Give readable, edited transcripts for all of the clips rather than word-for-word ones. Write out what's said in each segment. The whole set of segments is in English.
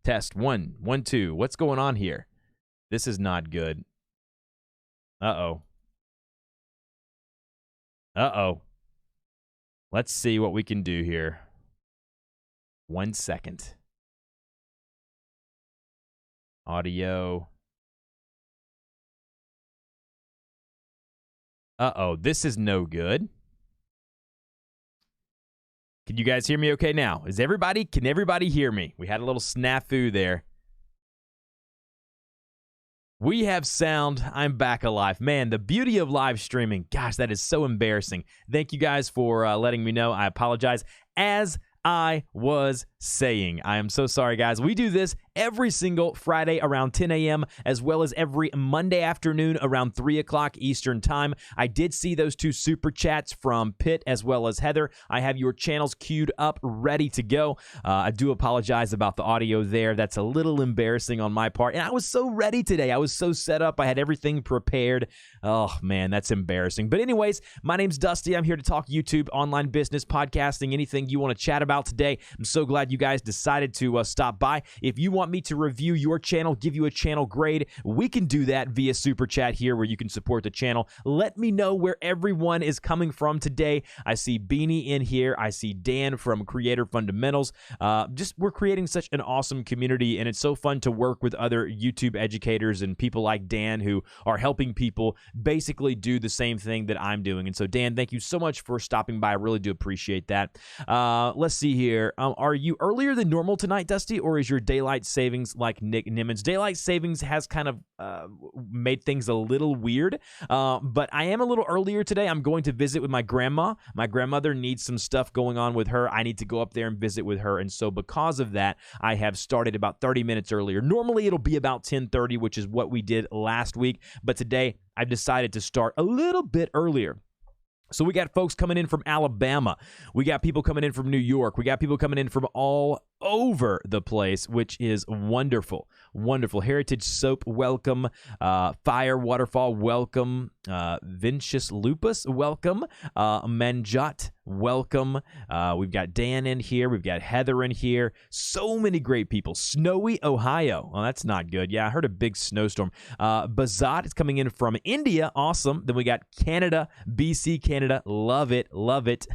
Test 1, 1, 2. What's going on here? This is not good. Uh-oh. Uh-oh. Let's see what we can do here. 1 second. Audio. Uh-oh, this is no good. Can you guys hear me okay now? Can everybody hear me? We had a little snafu there. We have sound. I'm back alive. Man, the beauty of live streaming. Gosh, that is so embarrassing. Thank you guys for letting me know. I apologize. As I was saying, I am so sorry, guys. We do this every single Friday around 10 a.m. as well as every Monday afternoon around 3 o'clock Eastern time. I did see those 2 super chats from Pitt as well as Heather. I have your channels queued up, ready to go. I do apologize about the audio there. That's a little embarrassing on my part. And I was so ready today. I was so set up. I had everything prepared. Oh, man, that's embarrassing. But anyways, my name's Dusty. I'm here to talk YouTube, online business, podcasting, anything you want to chat about today. I'm so glad you guys decided to stop by. If you want me to review your channel, give you a channel grade, we can do that via super chat here where you can support the channel. Let me know where everyone is coming from today. I see Beanie in here. I see Dan from Creator Fundamentals. We're creating such an awesome community, and it's so fun to work with other YouTube educators and people like Dan who are helping people basically do the same thing that I'm doing. And so, Dan, thank you so much for stopping by. I really do appreciate that. Let's see here. Are you earlier than normal tonight, Dusty, or is your daylight savings like Nick Nimmons? Daylight savings has kind of made things a little weird, but I am a little earlier today. I'm going to visit with my grandma. My grandmother needs some stuff going on with her. I need to go up there and visit with her, and so because of that, I have started about 30 minutes earlier. Normally, it'll be about 10:30, which is what we did last week, but today, I've decided to start a little bit earlier. So we got folks coming in from Alabama. We got people coming in from New York. We got people coming in from all over the place, which is wonderful. Wonderful. Heritage Soap, welcome. Fire Waterfall, welcome. Vincius Lupus, welcome. Manjot, welcome. We've got Dan in here. We've got Heather in here. So many great people. Snowy, Ohio. Well, that's not good. Yeah, I heard a big snowstorm. Bazat is coming in from India. Awesome. Then we got Canada, BC, Canada. Love it. Love it.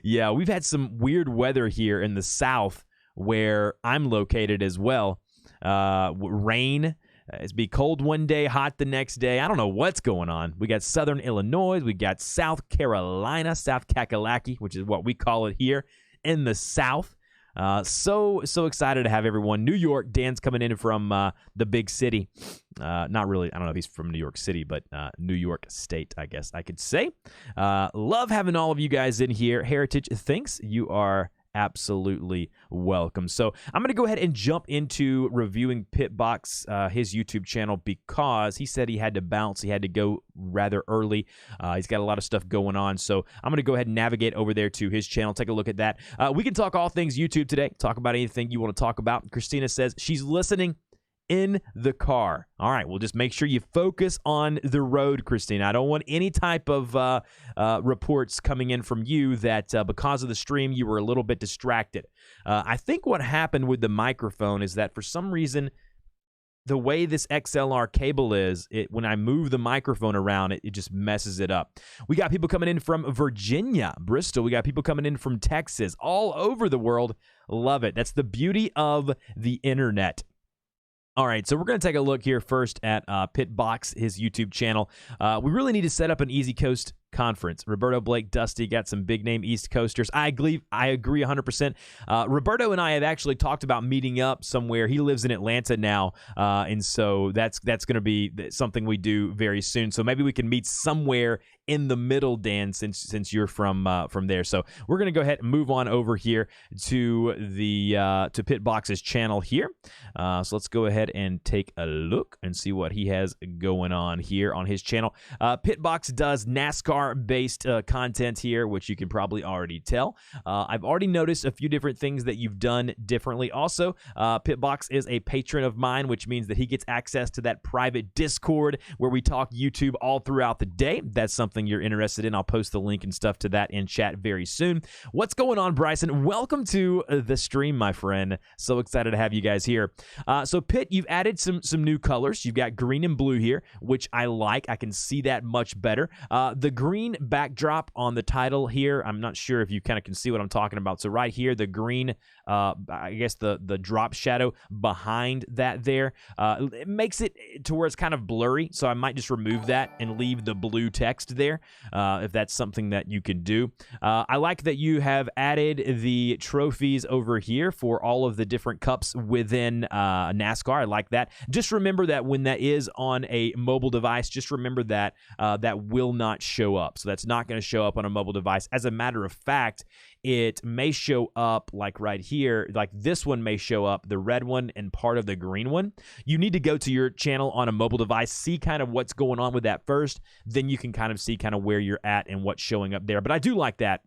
Yeah, we've had some weird weather here in the South where I'm located as well. Rain. It's be cold one day, hot the next day. I don't know what's going on. We got Southern Illinois. We got South Carolina, South Kakalaki, which is what we call it here in the South. So excited to have everyone. New York, Dan's coming in from the big city. Not really. I don't know if he's from New York City, but New York State, I guess I could say. Love having all of you guys in here. Heritage, thanks. You are absolutely welcome. So I'm going to go ahead and jump into reviewing Pitt Boxx, his YouTube channel, because he said he had to bounce. He had to go rather early. He's got a lot of stuff going on. So I'm going to go ahead and navigate over there to his channel. Take a look at that. We can talk all things YouTube today. Talk about anything you want to talk about. Christina says she's listening in the car. All right, well, just make sure you focus on the road, Christina. I don't want any type of reports coming in from you that because of the stream, you were a little bit distracted. I think what happened with the microphone is that for some reason, the way this XLR cable is, when I move the microphone around, it just messes it up. We got people coming in from Virginia, Bristol. We got people coming in from Texas, all over the world. Love it. That's the beauty of the internet. All right, so we're going to take a look here first at Pitt Boxx, his YouTube channel. We really need to set up an Easy Coast conference. Roberto, Blake, Dusty got some big-name East Coasters. I agree 100%. Roberto and I have actually talked about meeting up somewhere. He lives in Atlanta now, and so that's going to be something we do very soon. So maybe we can meet somewhere in the middle, Dan, since you're from there. So we're going to go ahead and move on over here to to Pitt Boxx's channel here. So let's go ahead and take a look and see what he has going on here on his channel. Pitt Boxx does NASCAR NASCAR-based content here, which you can probably already tell. I've already noticed a few different things that you've done differently. Also, Pitt Boxx is a patron of mine, which means that he gets access to that private Discord where we talk YouTube all throughout the day. If that's something you're interested in, I'll post the link and stuff to that in chat very soon. What's going on, Bryson? Welcome to the stream, my friend. So excited to have you guys here. So Pitt, you've added some new colors. You've got green and blue here, which I like. I can see that much better. The green backdrop on the title here, I'm not sure if you kind of can see what I'm talking about. So right here, the green, I guess the drop shadow behind that there, it makes it to where it's kind of blurry. So I might just remove that and leave the blue text there, if that's something that you can do. I like that you have added the trophies over here for all of the different cups within NASCAR. I like that. Just remember that when that is on a mobile device, just remember that that will not show up. So that's not going to show up on a mobile device. As a matter of fact, it may show up like right here, like this one may show up, the red one and part of the green one. You need to go to your channel on a mobile device, see kind of what's going on with that first, then you can kind of see kind of where you're at and what's showing up there. But I do like that.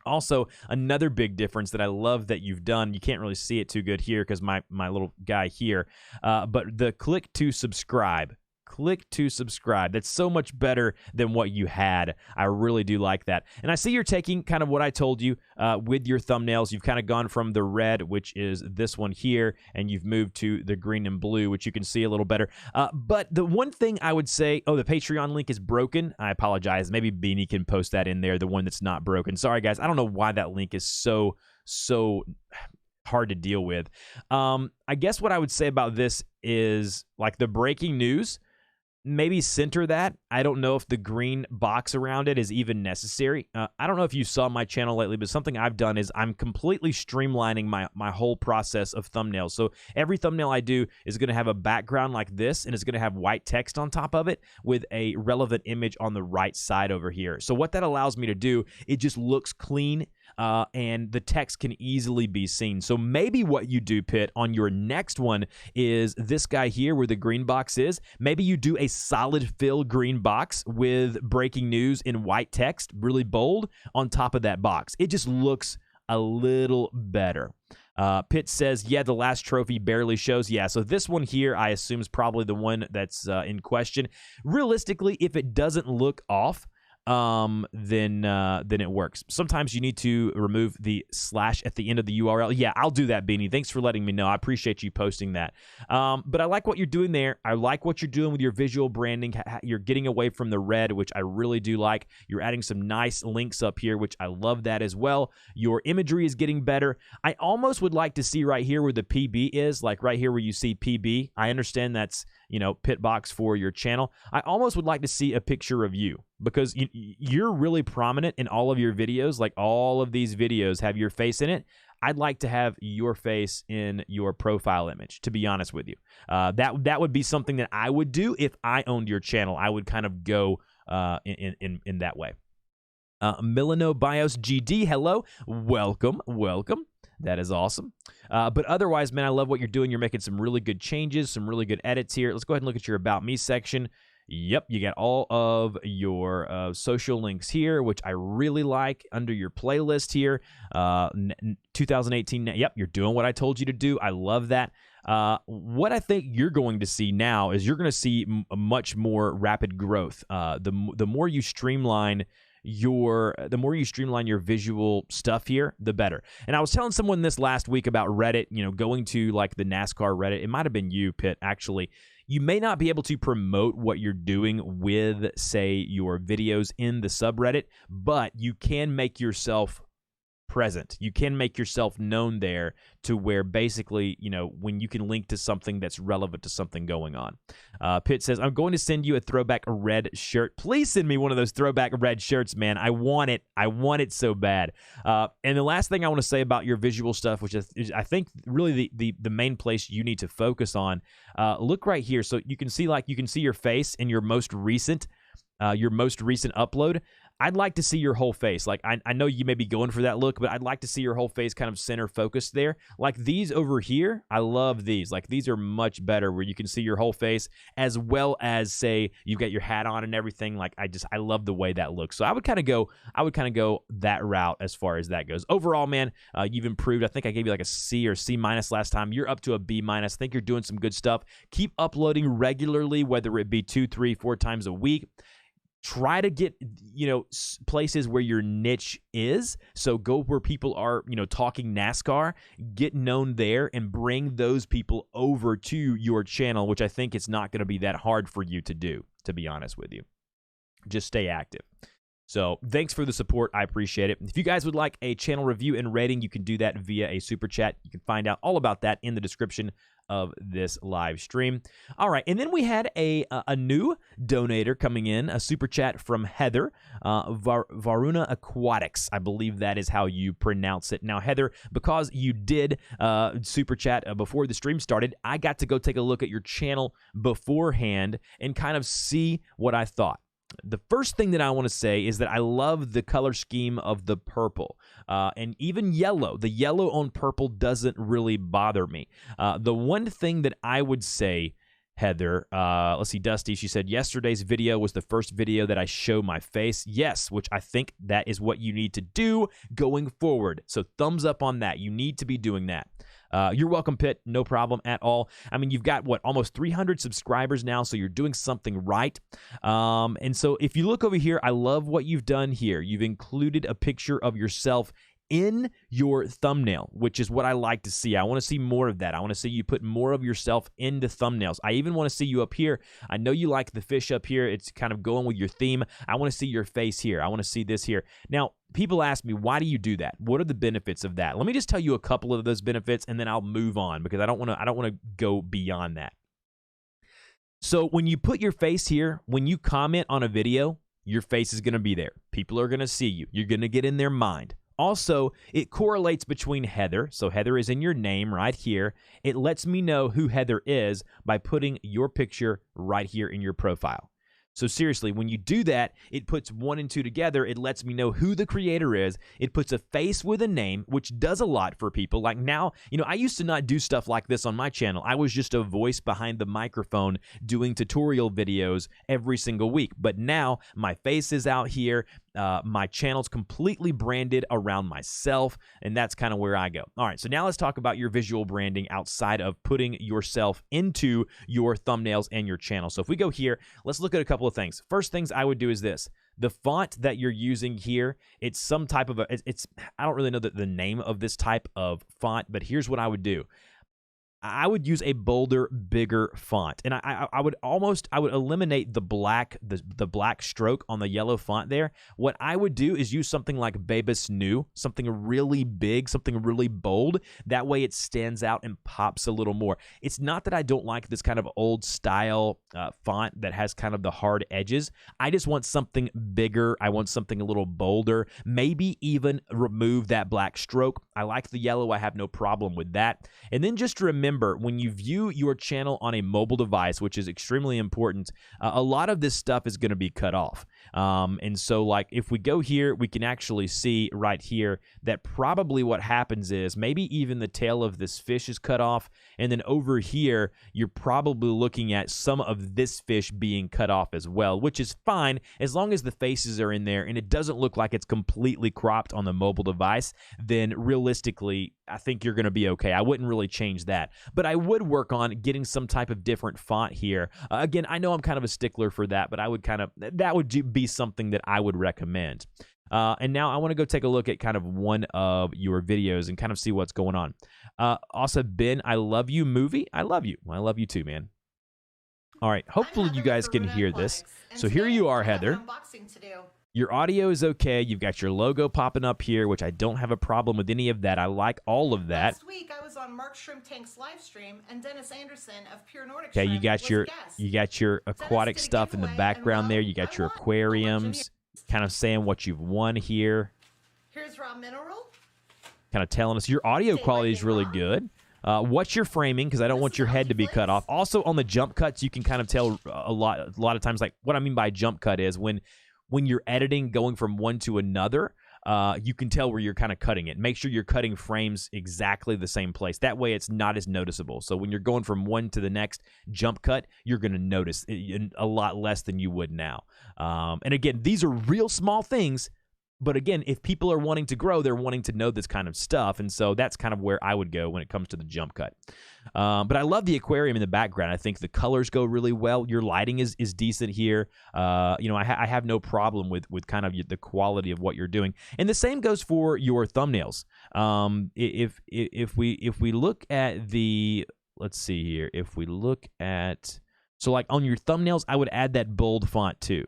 Also, another big difference that I love that you've done, you can't really see it too good here because my little guy here, but the click to subscribe. Click to subscribe. That's so much better than what you had. I really do like that. And I see you're taking kind of what I told you with your thumbnails. You've kind of gone from the red, which is this one here, and you've moved to the green and blue, which you can see a little better. But the one thing I would say, oh, the Patreon link is broken. I apologize. Maybe Beanie can post that in there, the one that's not broken. Sorry, guys. I don't know why that link is so hard to deal with. I guess what I would say about this is like the breaking news, maybe center that. I don't know if the green box around it is even necessary. I don't know if you saw my channel lately, but something I've done is I'm completely streamlining my whole process of thumbnails. So every thumbnail I do is going to have a background like this, and it's going to have white text on top of it with a relevant image on the right side over here. So what that allows me to do, it just looks clean, and the text can easily be seen. So maybe what you do, Pitt, on your next one is this guy here where the green box is. Maybe you do a solid fill green box with breaking news in white text, really bold, on top of that box. It just looks a little better. Pitt says, yeah, the last trophy barely shows. Yeah, so this one here, I assume, is probably the one that's in question. Realistically, if it doesn't look off, then it works. Sometimes you need to remove the slash at the end of the URL. Yeah, I'll do that, Beanie. Thanks for letting me know. I appreciate you posting that. But I like what you're doing there. I like what you're doing with your visual branding. You're getting away from the red, which I really do like. You're adding some nice links up here, which I love that as well. Your imagery is getting better. I almost would like to see right here where the PB is, like right here where you see PB. I understand that's, you know, Pitt Boxx for your channel. I almost would like to see a picture of you, because you're really prominent in all of your videos. Like all of these videos have your face in it. I'd like to have your face in your profile image, to be honest with you. That would be something that I would do if I owned your channel. I would kind of go in that way. Milano Bios GD, hello. Welcome. That is awesome. But otherwise, man, I love what you're doing. You're making some really good changes, some really good edits here. Let's go ahead and look at your About Me section. Yep, you got all of your social links here, which I really like. Under your playlist here, 2018. Yep, you're doing what I told you to do. I love that. What I think you're going to see now is you're going to see a much more rapid growth. The more you streamline your visual stuff here, the better. And I was telling someone this last week about Reddit, you know, going to like the NASCAR Reddit. It might have been you, Pitt, actually. You may not be able to promote what you're doing with, say, your videos in the subreddit, but you can make yourself present. You can make yourself known there to where basically, you know, when you can link to something that's relevant to something going on. Pitt says, I'm going to send you a throwback red shirt. Please send me one of those throwback red shirts, man. I want it. I want it so bad. And the last thing I want to say about your visual stuff, which is I think really the main place you need to focus on, look right here. So you can see your face in your most recent upload. I'd like to see your whole face. Like, I know you may be going for that look, but I'd like to see your whole face kind of center focused there. Like these over here, I love these. Like these are much better where you can see your whole face as well as, say, you got your hat on and everything. Like I love the way that looks. So I would kind of go that route as far as that goes. Overall, man, you've improved. I think I gave you like a C or C minus last time. You're up to a B minus. I think you're doing some good stuff. Keep uploading regularly, whether it be 2, 3, 4 times a week. Try to get, places where your niche is. So go where people are, talking NASCAR, get known there, and bring those people over to your channel, which I think it's not going to be that hard for you to do, to be honest with you. Just stay active. So thanks for the support. I appreciate it. If you guys would like a channel review and rating, you can do that via a super chat. You can find out all about that in the description of this live stream. All right, and then we had a new donator coming in, a super chat from Heather, Varuna Aquatics. I believe that is how you pronounce it. Now, Heather, because you did super chat before the stream started, I got to go take a look at your channel beforehand and kind of see what I thought. The first thing that I want to say is that I love the color scheme of the purple and even yellow. The yellow on purple doesn't really bother me. The one thing that I would say, Heather, let's see, Dusty, she said, yesterday's video was the first video that I show my face. Yes, which I think that is what you need to do going forward. So thumbs up on that. You need to be doing that. You're welcome, Pitt. No problem at all. I mean, you've got, what, almost 300 subscribers now, so you're doing something right. And so if you look over here, I love what you've done here. You've included a picture of yourself in your thumbnail, which is what I like to see. I want to see more of that. I want to see you put more of yourself into thumbnails. I even want to see you up here. I know you like the fish up here. It's kind of going with your theme. I want to see your face here. I want to see this here. Now, people ask me, why do you do that? What are the benefits of that? Let me just tell you a couple of those benefits, and then I'll move on because I don't want to go beyond that. So when you put your face here, when you comment on a video, your face is going to be there. People are going to see you. You're going to get in their mind. Also, it correlates between Heather. So Heather is in your name right here. It lets me know who Heather is by putting your picture right here in your profile. So seriously, when you do that, it puts 1 and 2 together. It lets me know who the creator is. It puts a face with a name, which does a lot for people. Like now, I used to not do stuff like this on my channel. I was just a voice behind the microphone doing tutorial videos every single week. But now my face is out here. My channel's completely branded around myself, and that's kind of where I go. All right, so now let's talk about your visual branding outside of putting yourself into your thumbnails and your channel. So if we go here, let's look at a couple of things. First things I would do is this. The font that you're using here, it's some type of I don't really know the name of this type of font, but here's what I would do. I would use a bolder, bigger font, and I would eliminate the black stroke on the yellow font there. What I would do is use something like Babus New, something really big, something really bold. That way it stands out and pops a little more. It's not that I don't like this kind of old style font that has kind of the hard edges. I just want something bigger. I want something a little bolder. Maybe even remove that black stroke. I like the yellow. I have no problem with that. And then just remember, when you view your channel on a mobile device, which is extremely important, a lot of this stuff is going to be cut off. And so, like, if we go here, we can actually see right here that probably what happens is maybe even the tail of this fish is cut off. And then over here, you're probably looking at some of this fish being cut off as well, which is fine as long as the faces are in there and it doesn't look like it's completely cropped on the mobile device. Then realistically, I think you're going to be okay. I wouldn't really change that. But I would work on getting some type of different font here. Again, I know I'm kind of a stickler for that, but that would be something that I would recommend. And now I want to go take a look at kind of one of your videos and kind of see what's going on. Also, Ben, I love you movie. I love you. I love you too, man. All right. Hopefully you guys can hear this. So here you are, Heather. Your audio is okay. You've got your logo popping up here, which I don't have a problem with any of that. I like all of that. Last week I was on Mark Shrimp Tank's live stream, and Dennis Anderson of Pure Nordic Okay, Shrimp you got your aquatic stuff in the background there. You got your aquariums, kind of saying what you've won here. Here's Raw Mineral. Kind of telling us your audio quality is really good. What's your framing? Because I don't want your head to be cut off. Also on the jump cuts, you can kind of tell a lot of times, like what I mean by jump cut is when when you're editing, going from one to another, you can tell where you're kind of cutting it. Make sure you're cutting frames exactly the same place. That way it's not as noticeable. So when you're going from one to the next jump cut, you're going to notice a lot less than you would now. And again, these are real small things. But again, if people are wanting to grow, they're wanting to know this kind of stuff. And so that's kind of where I would go when it comes to the jump cut. But I love the aquarium in the background. I think the colors go really well. Your lighting is decent here. I have no problem with kind of the quality of what you're doing. And the same goes for your thumbnails. If we look at let's see here. If we look at, so like on your thumbnails, I would add that bold font too.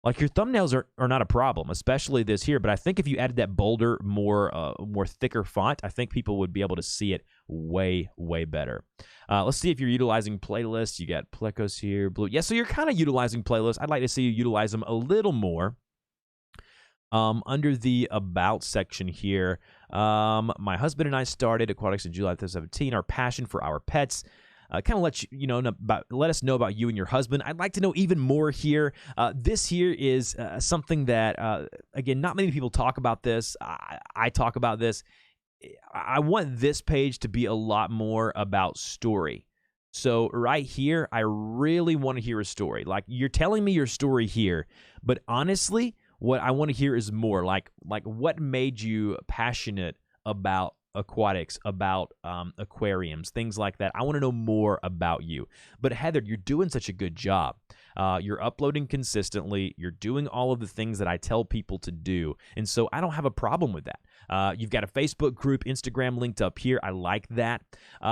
Like your thumbnails are not a problem, especially this here. But I think if you added that bolder, more thicker font, I think people would be able to see it way, way better. Let's see if you're utilizing playlists. You got Plecos here, Blue. Yeah, so you're kind of utilizing playlists. I'd like to see you utilize them a little more. Under the About section here, my husband and I started aquatics in July 2017. Our passion for our pets. Kind of let us know about you and your husband. I'd like to know even more here. This here is something that, again, not many people talk about this. I talk about this. I want this page to be a lot more about story. So right here, I really want to hear a story. Like, you're telling me your story here, but honestly, what I want to hear is more. Like what made you passionate about aquatics, about aquariums, things like that. I want to know more about you. But Heather, you're doing such a good job. You're uploading consistently. You're doing all of the things that I tell people to do. And so I don't have a problem with that. You've got a Facebook group, Instagram linked up here. I like that.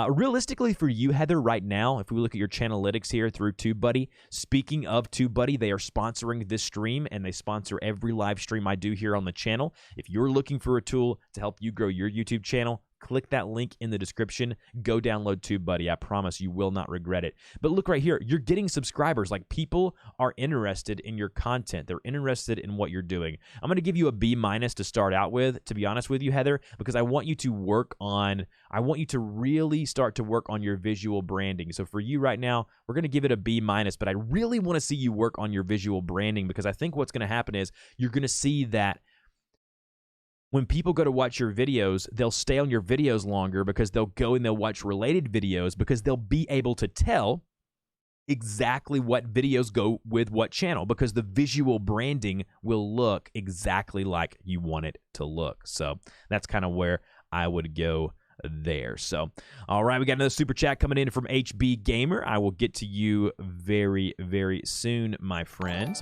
Realistically for you, Heather, right now, if we look at your channelytics here through TubeBuddy, speaking of TubeBuddy, they are sponsoring this stream, and they sponsor every live stream I do here on the channel. If you're looking for a tool to help you grow your YouTube channel, click that link in the description. Go download TubeBuddy. I promise you will not regret it. But look right here. You're getting subscribers. Like, people are interested in your content. They're interested in what you're doing. I'm going to give you a B- to start out with, to be honest with you, Heather, because I want you to really start to work on your visual branding. So for you right now, we're going to give it a B-, but I really want to see you work on your visual branding, because I think what's going to happen is you're going to see that when people go to watch your videos, they'll stay on your videos longer because they'll go and they'll watch related videos, because they'll be able to tell exactly what videos go with what channel, because the visual branding will look exactly like you want it to look. So that's kind of where I would go there. So, all right, we got another super chat coming in from HB Gamer. I will get to you very, very soon, my friends.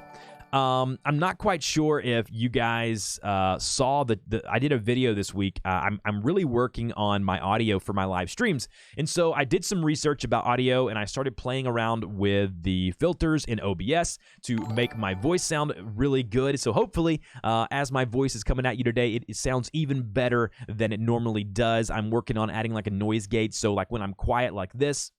I'm not quite sure if you guys saw I did a video this week. I'm really working on my audio for my live streams. And so I did some research about audio, and I started playing around with the filters in OBS to make my voice sound really good. So hopefully, as my voice is coming at you today, it sounds even better than it normally does. I'm working on adding like a noise gate. So like when I'm quiet like this,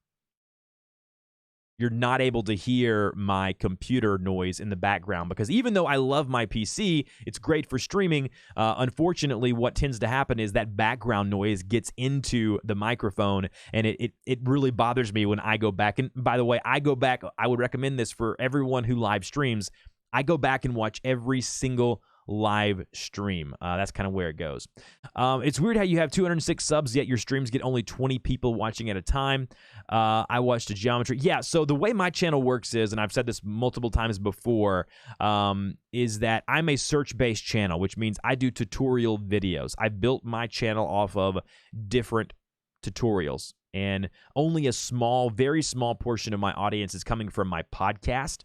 you're not able to hear my computer noise in the background, because even though I love my PC, it's great for streaming. Unfortunately, what tends to happen is that background noise gets into the microphone, and it really bothers me when I go back. And by the way, I would recommend this for everyone who live streams. I go back and watch every single live stream. That's kind of where it goes. It's weird how you have 206 subs, yet your streams get only 20 people watching at a time. I watched a geometry. Yeah, so the way my channel works is, and I've said this multiple times before, is that I'm a search-based channel, which means I do tutorial videos. I built my channel off of different tutorials, and only a small, very small portion of my audience is coming from my podcast.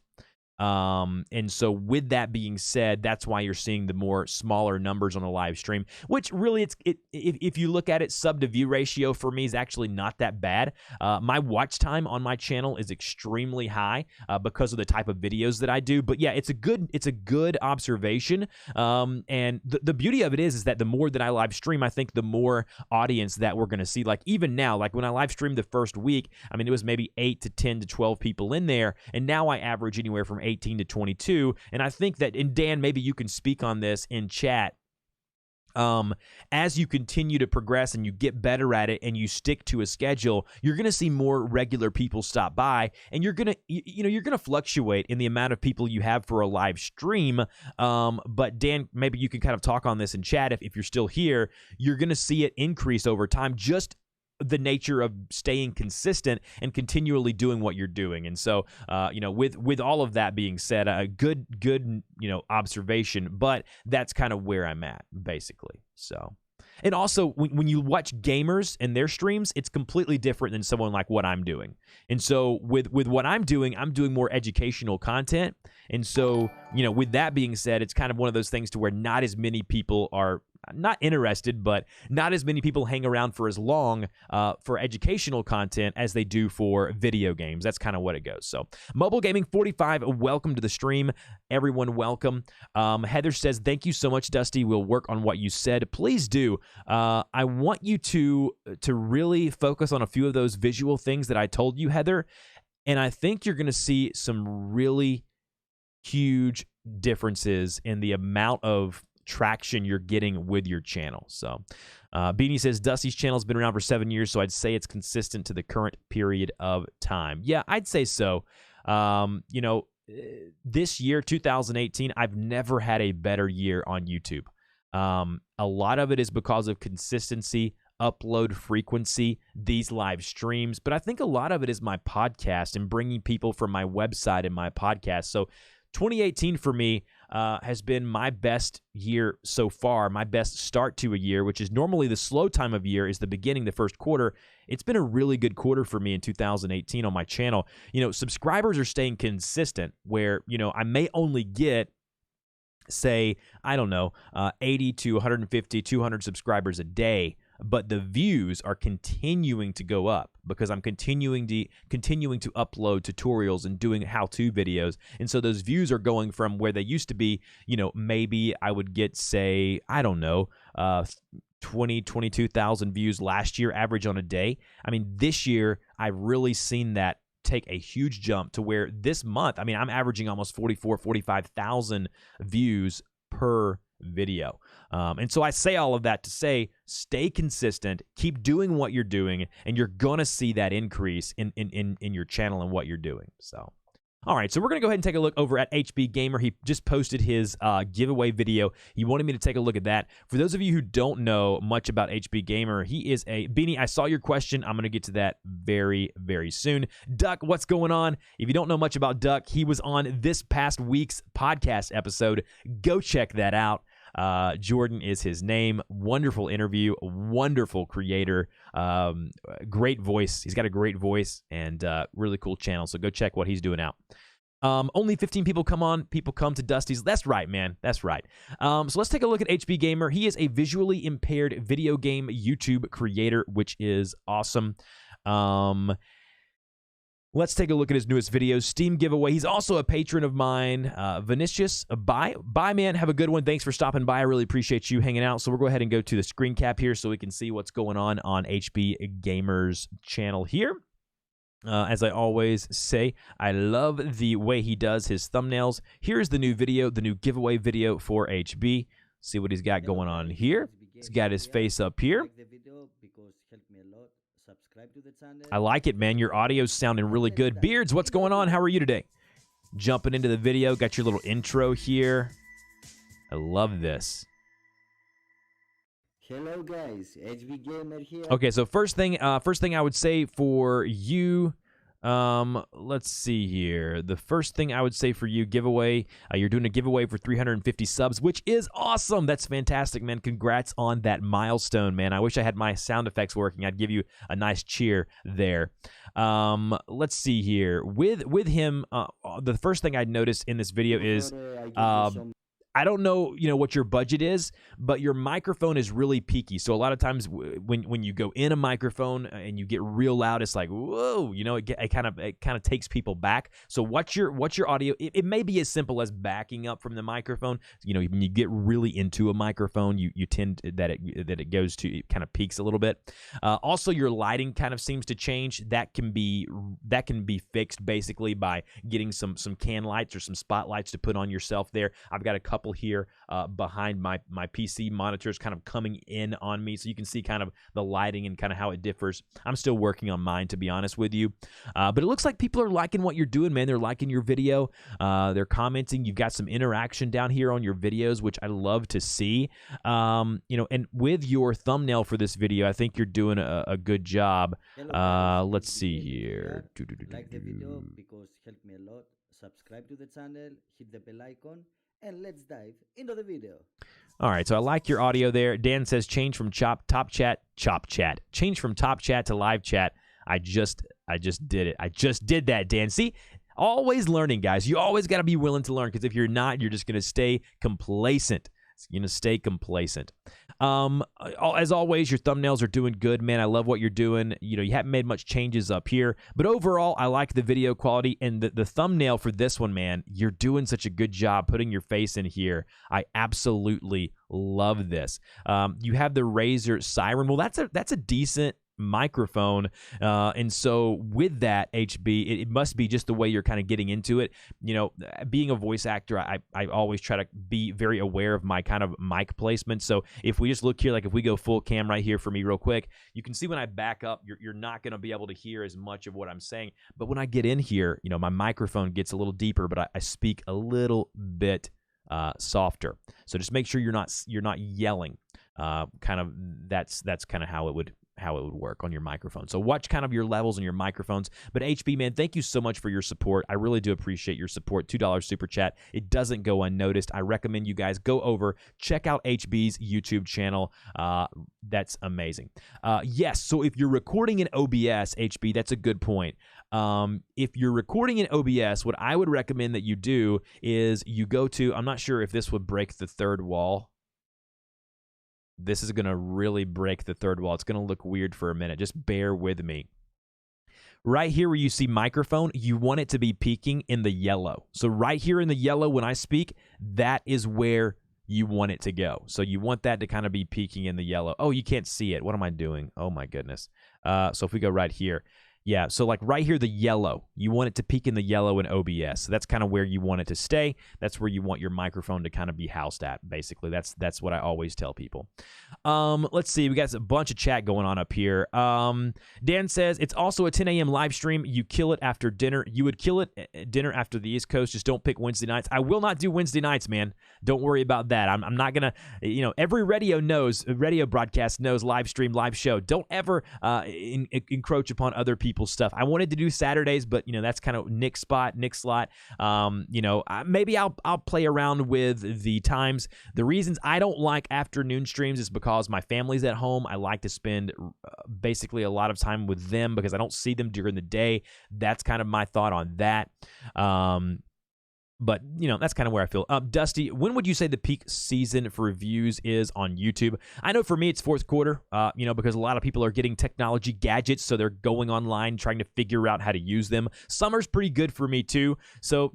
And so with that being said, that's why you're seeing the more smaller numbers on the live stream, which really if you look at it, sub to view ratio for me is actually not that bad. My watch time on my channel is extremely high, because of the type of videos that I do. But yeah, it's a good observation. And the beauty of it is that the more that I live stream, I think the more audience that we're going to see. Like even now, like when I live streamed the first week, I mean, it was maybe 8 to 10 to 12 people in there. And now I average anywhere from 18 to 22. And I think that, and Dan, maybe you can speak on this in chat. as you continue to progress and you get better at it and you stick to a schedule, you're going to see more regular people stop by, and you're going to, you're going to fluctuate in the amount of people you have for a live stream. But Dan, maybe you can kind of talk on this in chat if you're still here. You're going to see it increase over time, just the nature of staying consistent and continually doing what you're doing. And so, with all of that being said, a good, observation, but that's kind of where I'm at, basically. So, and also when you watch gamers and their streams, it's completely different than someone like what I'm doing. And so with what I'm doing more educational content. And so, with that being said, it's kind of one of those things to where not as many people are not interested, but not as many people hang around for as long for educational content as they do for video games. That's kind of what it goes. So, Mobile Gaming 45, welcome to the stream. Everyone, welcome. Heather says, thank you so much, Dusty. We'll work on what you said. Please do. I want you to really focus on a few of those visual things that I told you, Heather, and I think you're going to see some really huge differences in the amount of traction you're getting with your channel. So Beanie says Dusty's channel's been around for 7 years, so I'd say it's consistent to the current period of time. Yeah, I'd say so. This year, 2018, I've never had a better year on YouTube. A lot of it is because of consistency, upload frequency, these live streams, but I think a lot of it is my podcast and bringing people from my website and my podcast. So 2018 for me has been my best year so far, my best start to a year, which is normally the slow time of year is the beginning, the first quarter. It's been a really good quarter for me in 2018 on my channel. Subscribers are staying consistent where, I may only get, say, 80 to 150, 200 subscribers a day, but the views are continuing to go up because I'm continuing to upload tutorials and doing how-to videos. And so those views are going from where they used to be, maybe I would get, say, 20, 22,000 views last year, average on a day. I mean, this year, I've really seen that take a huge jump to where this month, I'm averaging almost 45,000 views per video. And so I say all of that to say, stay consistent, keep doing what you're doing, and you're going to see that increase in your channel and what you're doing. So, all right, so we're going to go ahead and take a look over at HB Gamer. He just posted his giveaway video. He wanted me to take a look at that. For those of you who don't know much about HB Gamer, he is a Beanie. I saw your question. I'm going to get to that very, very soon. Duck, what's going on? If you don't know much about Duck, he was on this past week's podcast episode. Go check that out. Jordan is his name. Wonderful interview, wonderful creator, great voice. He's got a great voice and really cool channel. So go check what he's doing out. Only 15 people come to Dusty's. That's right, man. That's right. So let's take a look at HB Gamer. He is a visually impaired video game YouTube creator, which is awesome. Let's take a look at his newest videos. Steam giveaway. He's also a patron of mine. Vinicius, bye, man. Have a good one. Thanks for stopping by. I really appreciate you hanging out. So we'll go ahead and go to the screen cap here so we can see what's going on HB Gamer's channel here. As I always say, I love the way he does his thumbnails. Here's the new video, the new giveaway video for HB. See what he's got going on here. He's got his face up here. I like it, man. Your audio's sounding really good. Beards, what's going on? How are you today? Jumping into the video. Got your little intro here. I love this. Hello, guys. HB Gamer here. Okay, so first thing I would say for you, let's see here. The first thing I would say for you, giveaway. You're doing a giveaway for 350 subs, which is awesome. That's fantastic, man. Congrats on that milestone, man. I wish I had my sound effects working. I'd give you a nice cheer there. Let's see here. With him, the first thing I'd noticed in this video is I don't know, what your budget is, but your microphone is really peaky. So a lot of times when you go in a microphone and you get real loud, it's like, whoa, it kind of takes people back. So what's your audio? It may be as simple as backing up from the microphone. When you get really into a microphone, you tend that it goes to, it kind of peaks a little bit. Also, your lighting kind of seems to change. That can be fixed basically by getting some can lights or some spotlights to put on yourself there. I've got a couple couple here behind my PC monitors kind of coming in on me, so you can see kind of the lighting and kind of how it differs. I'm still working on mine, to be honest with you. But it looks like people are liking what you're doing, man. They're liking your video. They're commenting. You've got some interaction down here on your videos, which I love to see. And with your thumbnail for this video, I think you're doing a good job. Let's see here. Like the video because it helped me a lot. Subscribe to the channel, hit the bell icon, and let's dive into the video. All right, so I like your audio there. Dan says change from chop chat. Change from top chat to live chat. I just did it. I just did that, Dan. See, always learning, guys. You always got to be willing to learn, because if you're not, you're just going to stay complacent. You're going to stay complacent. As always, your thumbnails are doing good, man. I love what you're doing. You haven't made much changes up here, but overall, I like the video quality and the thumbnail for this one, man. You're doing such a good job putting your face in here. I absolutely love this. You have the Razer Siren. Well, that's a decent microphone, and so with that, HB, it must be just the way you're kind of getting into it. Being a voice actor, I always try to be very aware of my kind of mic placement. So if we just look here, like if we go full cam right here for me real quick, you can see when I back up, you're not going to be able to hear as much of what I'm saying. But when I get in here, my microphone gets a little deeper, but I speak a little bit softer. So just make sure you're not yelling. Kind of that's kind of how it would work on your microphone. So watch kind of your levels on your microphones. But HB, man, thank you so much for your support. I really do appreciate your support. $2 super chat. It doesn't go unnoticed. I recommend you guys go over, check out HB's YouTube channel. That's amazing. Yes, so if you're recording in OBS, HB, that's a good point. If you're recording in OBS, what I would recommend that you do is you go to, I'm not sure if this would break the third wall. This is going to really break the third wall. It's going to look weird for a minute. Just bear with me. Right here where you see microphone, you want it to be peaking in the yellow. So right here in the yellow when I speak, that is where you want it to go. So you want that to kind of be peaking in the yellow. Oh, you can't see it. What am I doing? Oh, my goodness. So if we go right here. Yeah, so like right here, the yellow, you want it to peak in the yellow in OBS. So that's kind of where you want it to stay. That's where you want your microphone to kind of be housed at, basically. That's what I always tell people. Let's see. We got a bunch of chat going on up here. Dan says, it's also a 10 a.m. live stream. You kill it after dinner. You would kill it at dinner after the East Coast. Just don't pick Wednesday nights. I will not do Wednesday nights, man. Don't worry about that. I'm not going to, every radio broadcast knows live stream, live show. Don't ever encroach upon other people's stuff. I wanted to do Saturdays, but that's kind of Nick's slot. Maybe I'll play around with the times. The reasons I don't like afternoon streams is because my family's at home. I like to spend basically a lot of time with them because I don't see them during the day. That's kind of my thought on that. But, that's kind of where I feel. Dusty, when would you say the peak season for reviews is on YouTube? I know for me it's fourth quarter, because a lot of people are getting technology gadgets, so they're going online trying to figure out how to use them. Summer's pretty good for me too. So,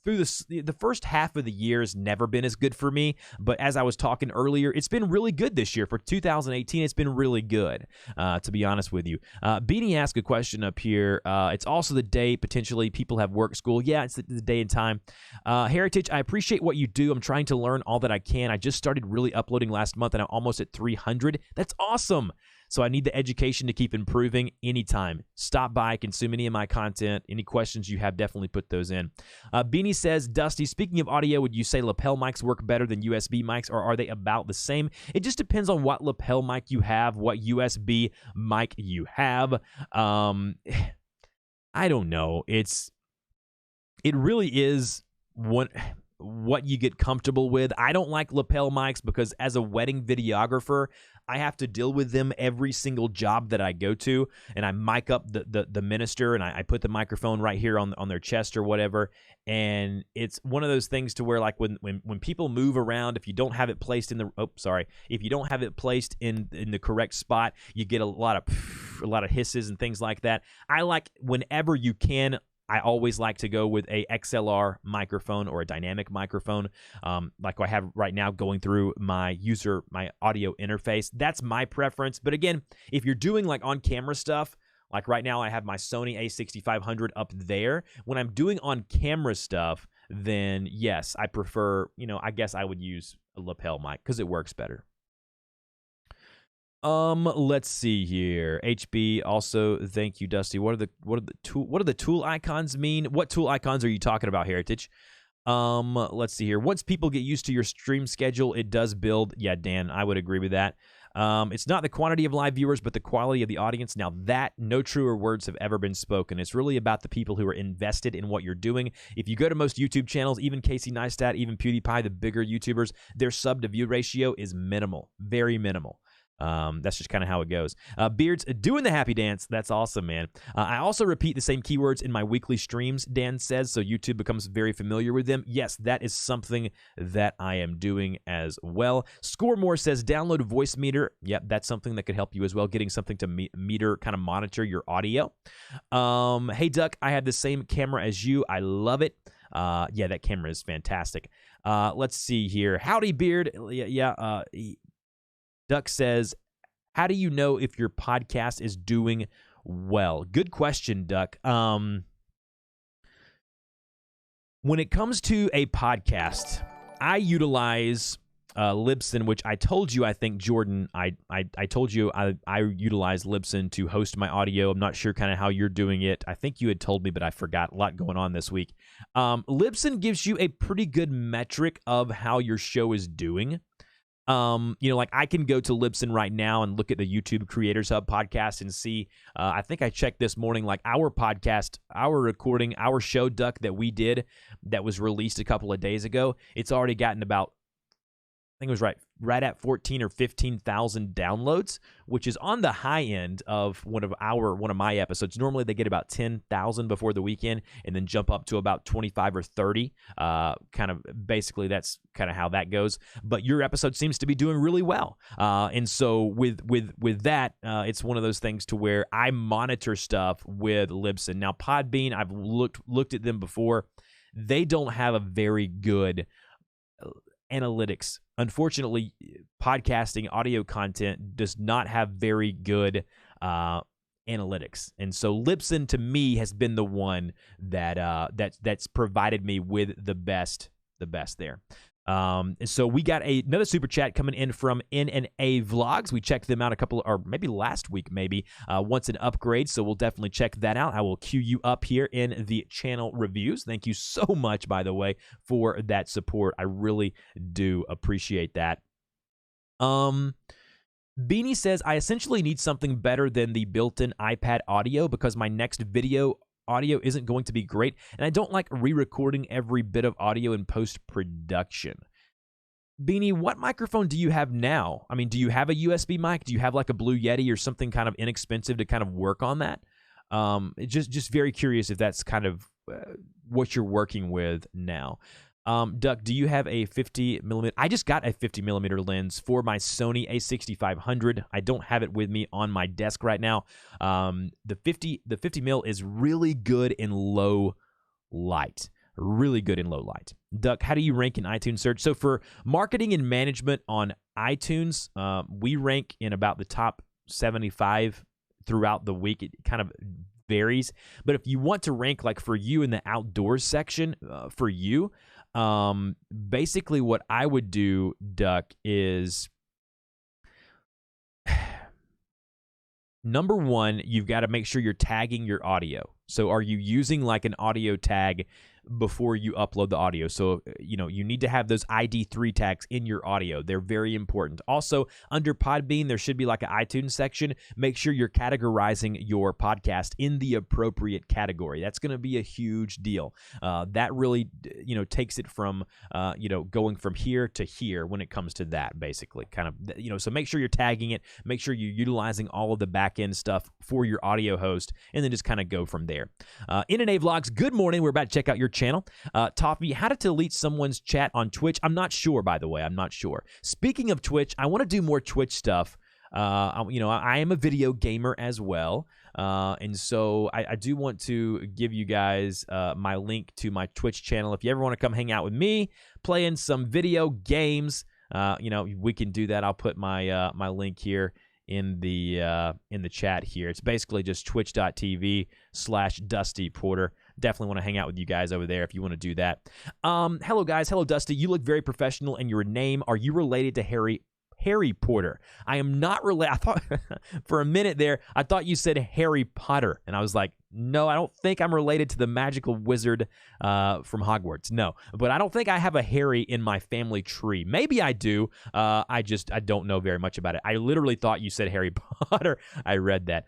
through the first half of the year has never been as good for me. But as I was talking earlier, it's been really good this year. For 2018, it's been really good, to be honest with you. Beanie asked a question up here. It's also the day potentially people have work, school. Yeah, it's the day and time. Heritage, I appreciate what you do. I'm trying to learn all that I can. I just started really uploading last month and I'm almost at 300. That's awesome. So I need the education to keep improving anytime. Stop by, consume any of my content. Any questions you have, definitely put those in. Beanie says, Dusty, speaking of audio, would you say lapel mics work better than USB mics, or are they about the same? It just depends on what lapel mic you have, what USB mic you have. I don't know. It really is what you get comfortable with. I don't like lapel mics because as a wedding videographer, I have to deal with them every single job that I go to, and I mic up the minister, and I put the microphone right here on their chest or whatever, and it's one of those things to where, like, when people move around, if you don't have it placed in if you don't have it placed in the correct spot, you get a lot of hisses and things like that. I like, whenever you can, I always like to go with a XLR microphone or a dynamic microphone, like I have right now going through my audio interface. That's my preference. But again, if you're doing like on camera stuff, like right now I have my Sony a6500 up there. When I'm doing on camera stuff, then yes, I prefer, I guess I would use a lapel mic because it works better. Let's see here. HB also, thank you, Dusty. What do the tool icons mean? What tool icons are you talking about, Heritage? Let's see here. Once people get used to your stream schedule, it does build. Yeah, Dan, I would agree with that. It's not the quantity of live viewers, but the quality of the audience. Now that, no truer words have ever been spoken. It's really about the people who are invested in what you're doing. If you go to most YouTube channels, even Casey Neistat, even PewDiePie, the bigger YouTubers, their sub to view ratio is minimal, very minimal. That's just kind of how it goes. Beards doing the happy dance. That's awesome, man. I also repeat the same keywords in my weekly streams, Dan says, so YouTube becomes very familiar with them. Yes, that is something that I am doing as well. Scoremore says download a voice meter. Yep, that's something that could help you as well, getting something to meter, kind of monitor your audio. Hey, Duck, I have the same camera as you. I love it. Yeah, that camera is fantastic. Let's see here. Howdy, Beard. Duck says, how do you know if your podcast is doing well? Good question, Duck. When it comes to a podcast, I utilize Libsyn, which I told you, I think, Jordan, I told you I utilize Libsyn to host my audio. I'm not sure kind of how you're doing it. I think you had told me, but I forgot. A lot going on this week. Libsyn gives you a pretty good metric of how your show is doing. Like I can go to Libsyn right now and look at the YouTube Creators Hub podcast and see, I think I checked this morning, like our podcast, our recording, our show, Duck, that we did that was released a couple of days ago. It's already gotten about, I think it was right at 14 or 15,000 downloads, which is on the high end of one of my episodes. Normally they get about 10,000 before the weekend and then jump up to about 25 or 30. Kind of basically that's kind of how that goes. But your episode seems to be doing really well. And so with that, it's one of those things to where I monitor stuff with Libsyn. Now Podbean, I've looked at them before. They don't have a very good analytics. Unfortunately, podcasting audio content does not have very good analytics, and so Libsyn to me has been the one that's provided me with the best there. So we got another super chat coming in from N&A Vlogs. We checked them out or maybe last week, once an upgrade. So we'll definitely check that out. I will queue you up here in the channel reviews. Thank you so much, by the way, for that support. I really do appreciate that. Beanie says, I essentially need something better than the built-in iPad audio because my next video audio isn't going to be great, and I don't like re-recording every bit of audio in post-production. Beanie, what microphone do you have now? I mean, do you have a USB mic? Do you have like a Blue Yeti or something kind of inexpensive to kind of work on that? Just very curious if that's kind of what you're working with now. Duck, do you have a 50mm? I just got a 50mm lens for my Sony a6500. I don't have it with me on my desk right now. The 50mm is really good in low light. Really good in low light. Duck, how do you rank in iTunes search? So for marketing and management on iTunes, we rank in about the top 75 throughout the week. It kind of varies. But if you want to rank like for you in the outdoors section, for you, basically what I would do, Duck, is number one, you've got to make sure you're tagging your audio. So are you using like an audio tag before you upload the audio? So, you need to have those ID3 tags in your audio. They're very important. Also, under Podbean, there should be like an iTunes section. Make sure you're categorizing your podcast in the appropriate category. That's going to be a huge deal. That really, takes it from, going from here to here when it comes to that, basically. Kind of, so make sure you're tagging it. Make sure you're utilizing all of the back-end stuff for your audio host, and then just kind of go from there. N&A Vlogs, good morning. We're about to check out your channel. Toffee, how to delete someone's chat on Twitch? I'm not sure, by the way. I'm not sure. Speaking of Twitch, I want to do more Twitch stuff. I am a video gamer as well. And so I do want to give you guys my link to my Twitch channel. If you ever want to come hang out with me, playing some video games, we can do that. I'll put my my link here in the chat here. It's basically just twitch.tv/DustyPorter. definitely want to hang out with you guys over there if you want to do that. Hello, guys. Hello, Dusty. You look very professional in your name. Are you related to Harry Porter? I am not related. I thought for a minute there, I thought you said Harry Potter. And I was like, no, I don't think I'm related to the magical wizard from Hogwarts. No, but I don't think I have a Harry in my family tree. Maybe I do. I don't know very much about it. I literally thought you said Harry Potter. I read that.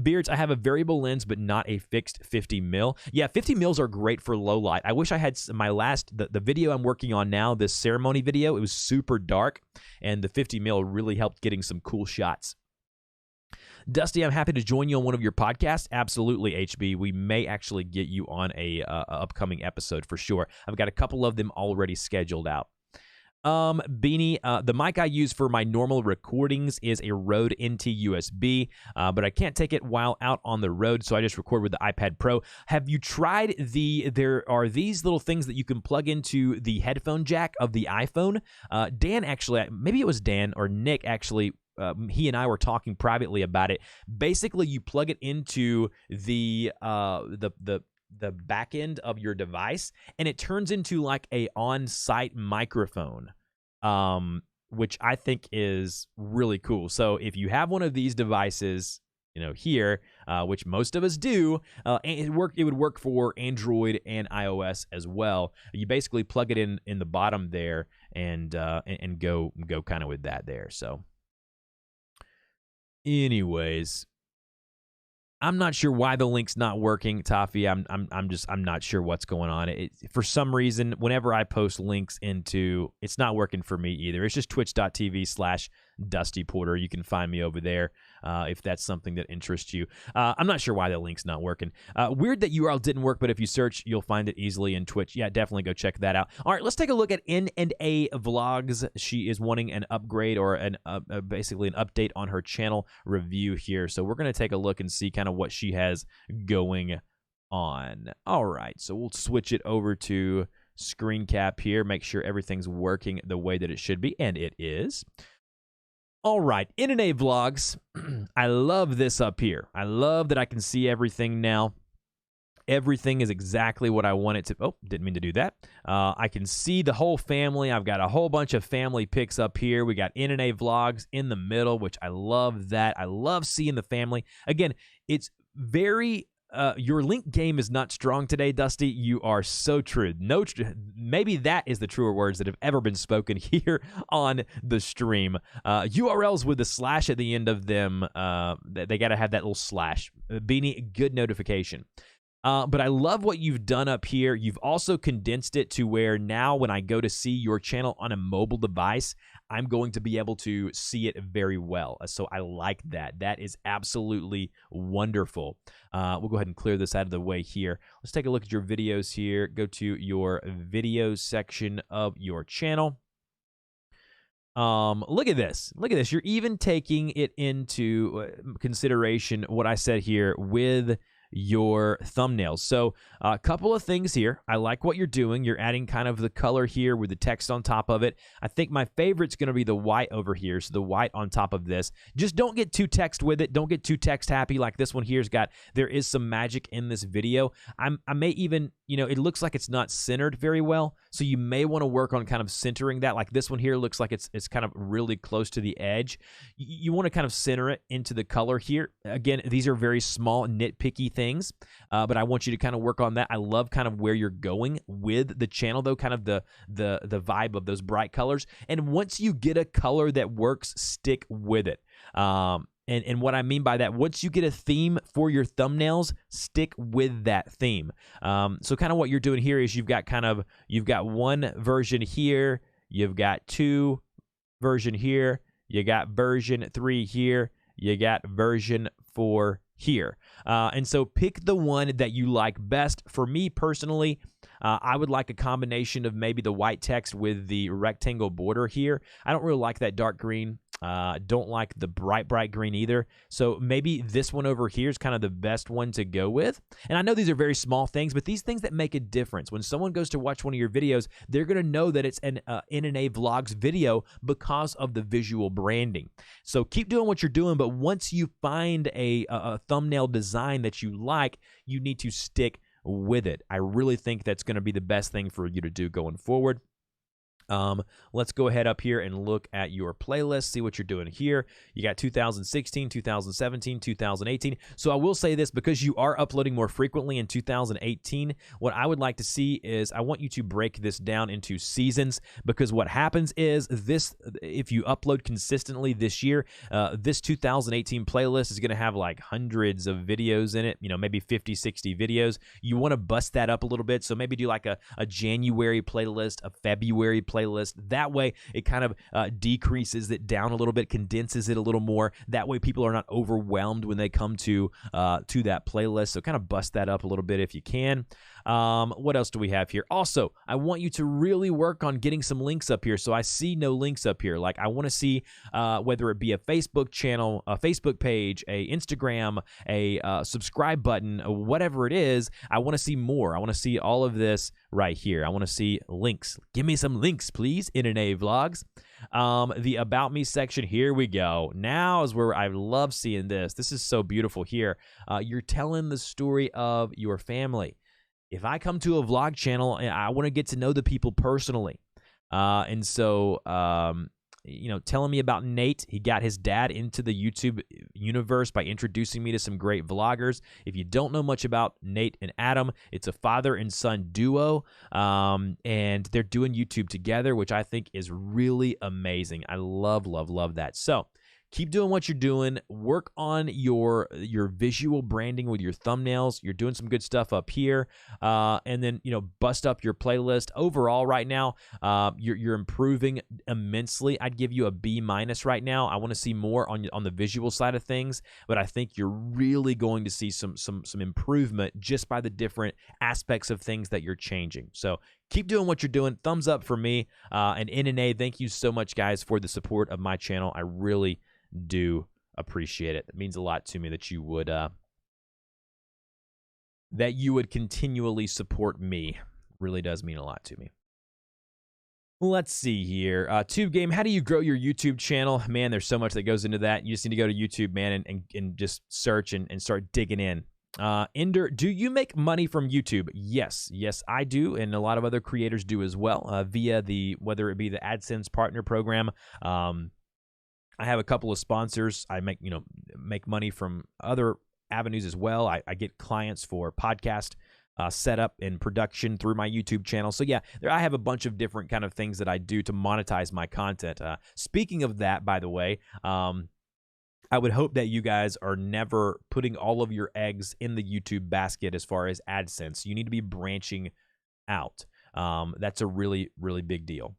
Beards, I have a variable lens, but not a fixed 50 mil. Yeah, 50 mils are great for low light. I wish I had my the video I'm working on now, this ceremony video. It was super dark, and the 50 mil really helped getting some cool shots. Dusty, I'm happy to join you on one of your podcasts. Absolutely, HB. We may actually get you on a upcoming episode for sure. I've got a couple of them already scheduled out. Beanie, the mic I use for my normal recordings is a Rode NT USB, but I can't take it while out on the road, so I just record with the iPad Pro. Have you tried there are these little things that you can plug into the headphone jack of the iPhone? Dan actually, maybe it was Dan or Nick actually, he and I were talking privately about it. Basically, you plug it into the back end of your device, and it turns into like a on-site microphone, which I think is really cool. So if you have one of these devices, here, which most of us do, it would work for Android and iOS as well. You basically plug it in the bottom there and go kind of with that there. So anyways, I'm not sure why the link's not working, Toffee. I'm not sure what's going on. For some reason, whenever I post links into, it's not working for me either. It's just twitch.tv/Dusty Porter. You can find me over there if that's something that interests you. I'm not sure why the link's not working. Weird that URL didn't work, but if you search, you'll find it easily in Twitch. Yeah, definitely go check that out. All right, let's take a look at N&A Vlogs. She is wanting an upgrade or basically an update on her channel review here. So we're going to take a look and see kind of what she has going on. All right, so we'll switch it over to screen cap here, make sure everything's working the way that it should be, and it is. All right, N&A Vlogs. I love this up here. I love that I can see everything now. Everything is exactly what I want it to. Oh, didn't mean to do that. I can see the whole family. I've got a whole bunch of family pics up here. We got N&A Vlogs in the middle, which I love that. I love seeing the family. Again, it's very... your link game is not strong today, Dusty. You are so true. Maybe that is the truer words that have ever been spoken here on the stream. URLs with the slash at the end of them, they got to have that little slash. Beanie, good notification. But I love what you've done up here. You've also condensed it to where now when I go to see your channel on a mobile device, I'm going to be able to see it very well. So I like that. That is absolutely wonderful. We'll go ahead and clear this out of the way here. Let's take a look at your videos here. Go to your videos section of your channel. Look at this. Look at this. You're even taking it into consideration what I said here with your thumbnails. So a couple of things here. I like what you're doing. You're adding kind of the color here with the text on top of it. I think my favorite's going to be the white over here. So the white on top of this. Just don't get too text with it. Don't get too text happy like this one here's got. There is some magic in this video. I may even, it looks like it's not centered very well. So you may want to work on kind of centering that. Like this one here looks like it's kind of really close to the edge. You want to kind of center it into the color here. Again, these are very small, nitpicky things, but I want you to kind of work on that. I love kind of where you're going with the channel, though, kind of the vibe of those bright colors. And once you get a color that works, stick with it. And what I mean by that, once you get a theme for your thumbnails, stick with that theme. So kind of what you're doing here is you've got one version here, you've got two version here, you got version 3 here, you got version 4 here. And so pick the one that you like best. For me personally, I would like a combination of maybe the white text with the rectangle border here. I don't really like that dark green. Don't like the bright green either. So maybe this one over here is kind of the best one to go with. And I know these are very small things, but these things that make a difference. When someone goes to watch one of your videos, they're going to know that it's an N&A Vlogs video because of the visual branding. So keep doing what you're doing, but once you find a thumbnail design that you like, you need to stick with it. I really think that's going to be the best thing for you to do going forward. Let's go ahead up here and look at your playlist, see what you're doing here. You got 2016, 2017, 2018. So I will say this, because you are uploading more frequently in 2018, what I would like to see is I want you to break this down into seasons, because what happens is this, if you upload consistently this year, this 2018 playlist is going to have like hundreds of videos in it, maybe 50, 60 videos. You want to bust that up a little bit. So maybe do like a January playlist, a February playlist. That way it kind of decreases it down a little bit, condenses it a little more. That way people are not overwhelmed when they come to that playlist. So kind of bust that up a little bit if you can. What else do we have here? Also, I want you to really work on getting some links up here. So I see no links up here. Like I want to see whether it be a Facebook channel, a Facebook page, a Instagram, a subscribe button, whatever it is. I want to see more. I want to see all of this right here. I want to see links. Give me some links, please, N&A Vlogs. The About Me section, here we go. Now is where I love seeing this. This is so beautiful here. You're telling the story of your family. If I come to a vlog channel, I want to get to know the people personally. And so, telling me about Nate. He got his dad into the YouTube universe by introducing me to some great vloggers. If you don't know much about Nate and Adam, it's a father and son duo, and they're doing YouTube together, which I think is really amazing. I love, love, love that. So keep doing what you're doing. Work on your visual branding with your thumbnails. You're doing some good stuff up here. And then, bust up your playlist. Overall, right now, you're improving immensely. I'd give you a B- right now. I want to see more on the visual side of things, but I think you're really going to see some improvement just by the different aspects of things that you're changing. So keep doing what you're doing. Thumbs up for me. And N&A, thank you so much, guys, for the support of my channel. I really do appreciate it. It means a lot to me that you would continually support me. Really does mean a lot to me. Let's see here. Tube Game, how do you grow your YouTube channel? Man, there's so much that goes into that. You just need to go to YouTube, man, and just search and start digging in. Ender, do you make money from YouTube? Yes, I do, and a lot of other creators do as well, via whether it be the AdSense partner program. I have a couple of sponsors. I make money from other avenues as well. I get clients for podcast setup and production through my YouTube channel. So yeah, I have a bunch of different kind of things that I do to monetize my content. Speaking of that, by the way, I would hope that you guys are never putting all of your eggs in the YouTube basket as far as AdSense. You need to be branching out. That's a really, really big deal.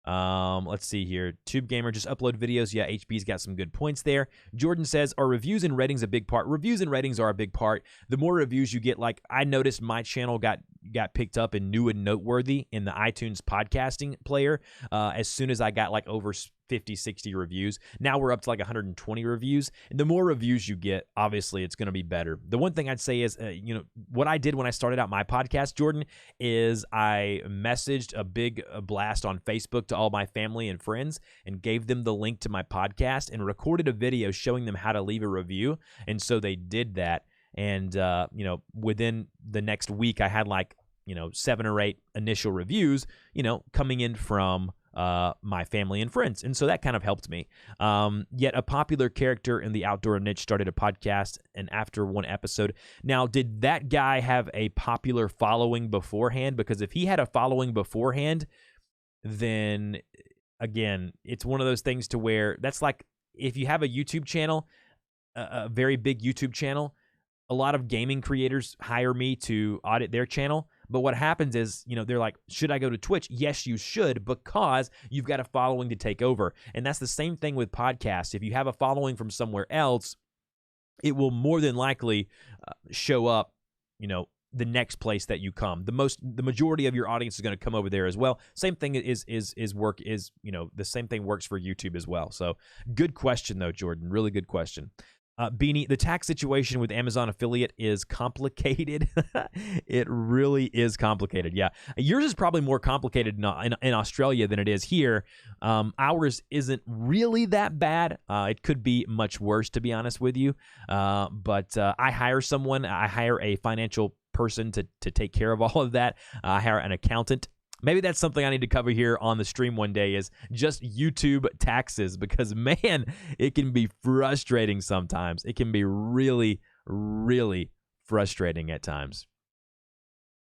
Let's see here. Tube Gamer, just upload videos. Yeah, HB's got some good points there. Jordan says, are reviews and ratings a big part? Reviews and ratings are a big part. The more reviews you get, like I noticed my channel got picked up in new and noteworthy in the iTunes podcasting player as soon as I got like over 50, 60 reviews. Now we're up to like 120 reviews. And the more reviews you get, obviously it's going to be better. The one thing I'd say is, what I did when I started out my podcast, Jordan, is I messaged a big blast on Facebook to all my family and friends and gave them the link to my podcast and recorded a video showing them how to leave a review. And so they did that. And, within the next week, I had like, 7 or 8 initial reviews, coming in from my family and friends. And so that kind of helped me. Yet a popular character in the outdoor niche started a podcast, and after one episode. Now, did that guy have a popular following beforehand? Because if he had a following beforehand, then again, it's one of those things to where that's like if you have a YouTube channel, a very big YouTube channel, a lot of gaming creators hire me to audit their channel. But what happens is, they're like, should I go to Twitch? Yes, you should, because you've got a following to take over. And that's the same thing with podcasts. If you have a following from somewhere else, it will more than likely show up, the next place that you come. The majority of your audience is going to come over there as well. Same thing the same thing works for YouTube as well. So good question though, Jordan. Really good question. Beanie, the tax situation with Amazon affiliate is complicated. It really is complicated. Yeah. Yours is probably more complicated in Australia than it is here. Ours isn't really that bad. It could be much worse, to be honest with you. But I hire someone. I hire a financial person to take care of all of that. I hire an accountant. Maybe that's something I need to cover here on the stream one day, is just YouTube taxes, because, man, it can be frustrating sometimes. It can be really, really frustrating at times.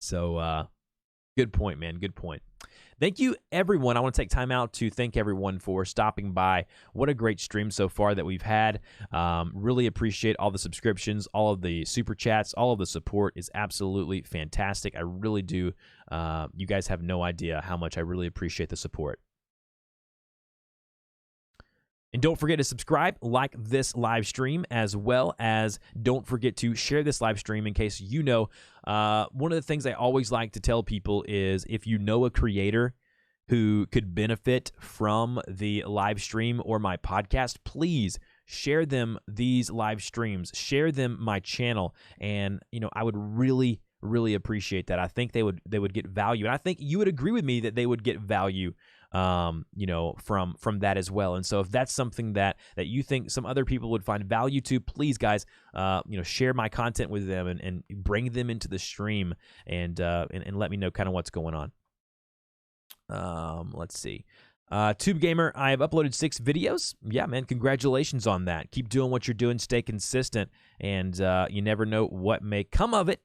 So good point, man. Good point. Thank you, everyone. I want to take time out to thank everyone for stopping by. What a great stream so far that we've had. Really appreciate all the subscriptions, all of the super chats, all of the support is absolutely fantastic. I really do. You guys have no idea how much I really appreciate the support. And don't forget to subscribe, like this live stream, as well as don't forget to share this live stream in case you know. One of the things I always like to tell people is, if you know a creator who could benefit from the live stream or my podcast, please share them these live streams, share them my channel, and I would really, really appreciate that. I think they would get value, and I think you would agree with me that they would get value from that as well. And so if that's something that you think some other people would find value to, please, guys, share my content with them and bring them into the stream and let me know kind of what's going on. Let's see. Tube Gamer, I have uploaded 6 videos. Yeah, man, congratulations on that. Keep doing what you're doing. Stay consistent, and you never know what may come of it.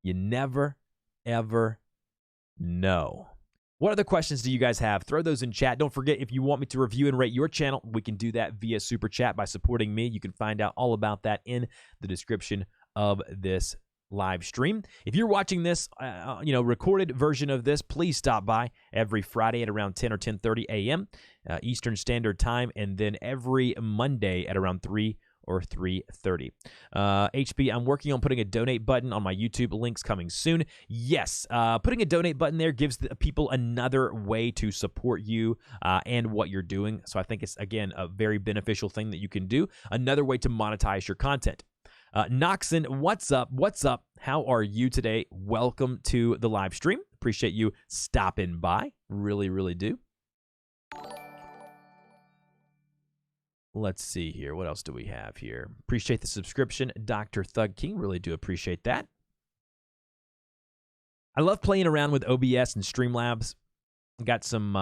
You never, ever know. What other questions do you guys have? Throw those in chat. Don't forget, if you want me to review and rate your channel, we can do that via Super Chat by supporting me. You can find out all about that in the description of this live stream. If you're watching this, recorded version of this, please stop by every Friday at around 10 or 10:30 a.m. Eastern Standard Time, and then every Monday at around 3 or 3:30. HB, I'm working on putting a donate button on my YouTube. Links coming soon. Yes, putting a donate button there gives the people another way to support you and what you're doing. So I think it's, again, a very beneficial thing that you can do. Another way to monetize your content. Noxon, what's up? What's up? How are you today? Welcome to the live stream. Appreciate you stopping by. Really, really do. Let's see here. What else do we have here? Appreciate the subscription, Dr. Thug King. Really do appreciate that. I love playing around with OBS and Streamlabs. Got some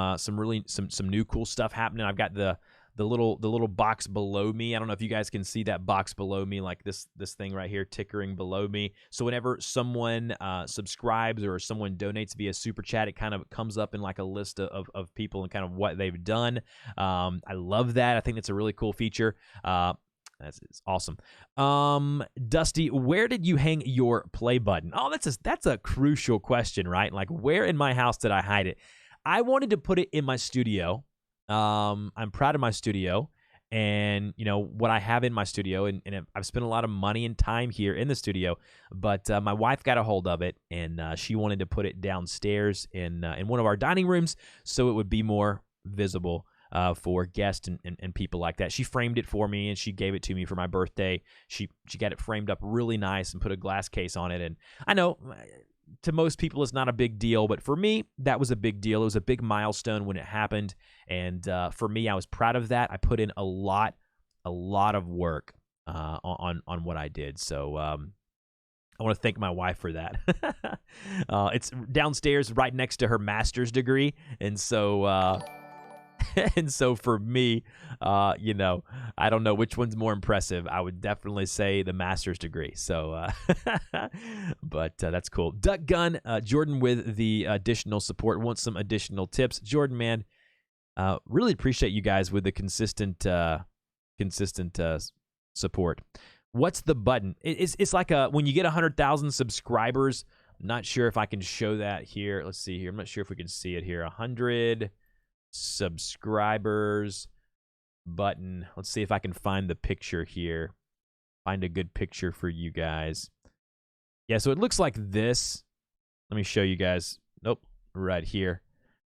new cool stuff happening. I've got the little box below me. I don't know if you guys can see that box below me, like this thing right here tickering below me. So whenever someone subscribes or someone donates via Super Chat, it kind of comes up in like a list of people and kind of what they've done. I love that. I think that's a really cool feature. That's awesome. Dusty, where did you hang your play button? Oh, that's a crucial question, right? Like, where in my house did I hide it? I wanted to put it in my studio. I'm proud of my studio and, what I have in my studio, and I've spent a lot of money and time here in the studio, but my wife got a hold of it, and she wanted to put it downstairs in one of our dining rooms so it would be more visible for guests and people like that. She framed it for me, and she gave it to me for my birthday. She got it framed up really nice and put a glass case on it, and I know to most people it's not a big deal, but for me, that was a big deal. It was a big milestone when it happened, and for me, I was proud of that. I put in a lot of work on what I did, so I want to thank my wife for that. It's downstairs right next to her master's degree, and so and so for me, I don't know which one's more impressive. I would definitely say the master's degree. So, but that's cool. Duck Gun, Jordan with the additional support. Want some additional tips? Jordan, man, really appreciate you guys with the consistent support. What's the button? It's like when you get 100,000 subscribers. I'm not sure if I can show that here. Let's see here. I'm not sure if we can see it here. 100 subscribers button. Let's see if I can find the picture here. Find a good picture for you guys. Yeah, so it looks like this. Let me show you guys. Nope, right here.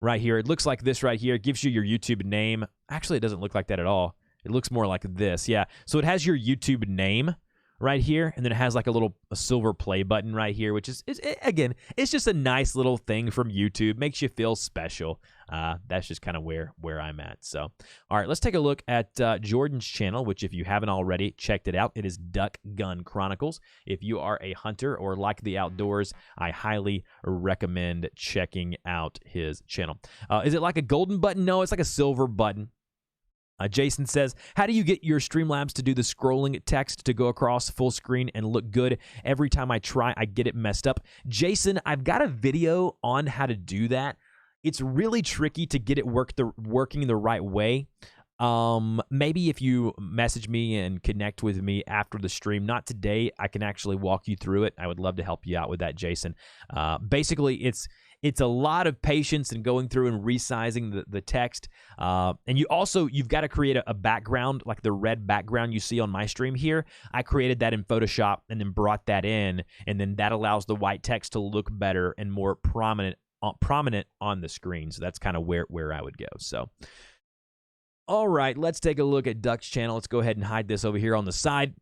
Right here. It looks like this right here. It gives you your YouTube name. Actually, it doesn't look like that at all. It looks more like this. Yeah, so it has your YouTube name right here, and then it has like a silver play button right here, which is again, it's just a nice little thing from YouTube. Makes you feel special. That's just kind of where I'm at. So, all right, let's take a look at Jordan's channel, which if you haven't already checked it out, it is Gun Chronicles. If you are a hunter or like the outdoors, I highly recommend checking out his channel. Is it like a golden button? No, it's like a silver button. Jason says, how do you get your Streamlabs to do the scrolling text to go across full screen and look good? Every time I try, I get it messed up. Jason, I've got a video on how to do that. It's really tricky to get it working the right way. Maybe if you message me and connect with me after the stream, not today, I can actually walk you through it. I would love to help you out with that, Jason. Basically, it's a lot of patience and going through and resizing the text. And you've got to create a background, like the red background you see on my stream here. I created that in Photoshop and then brought that in, and then that allows the white text to look better and more prominent on the screen. So that's kind of where I would go. So, all right, let's take a look at Duck's channel. Let's go ahead and hide this over here on the side.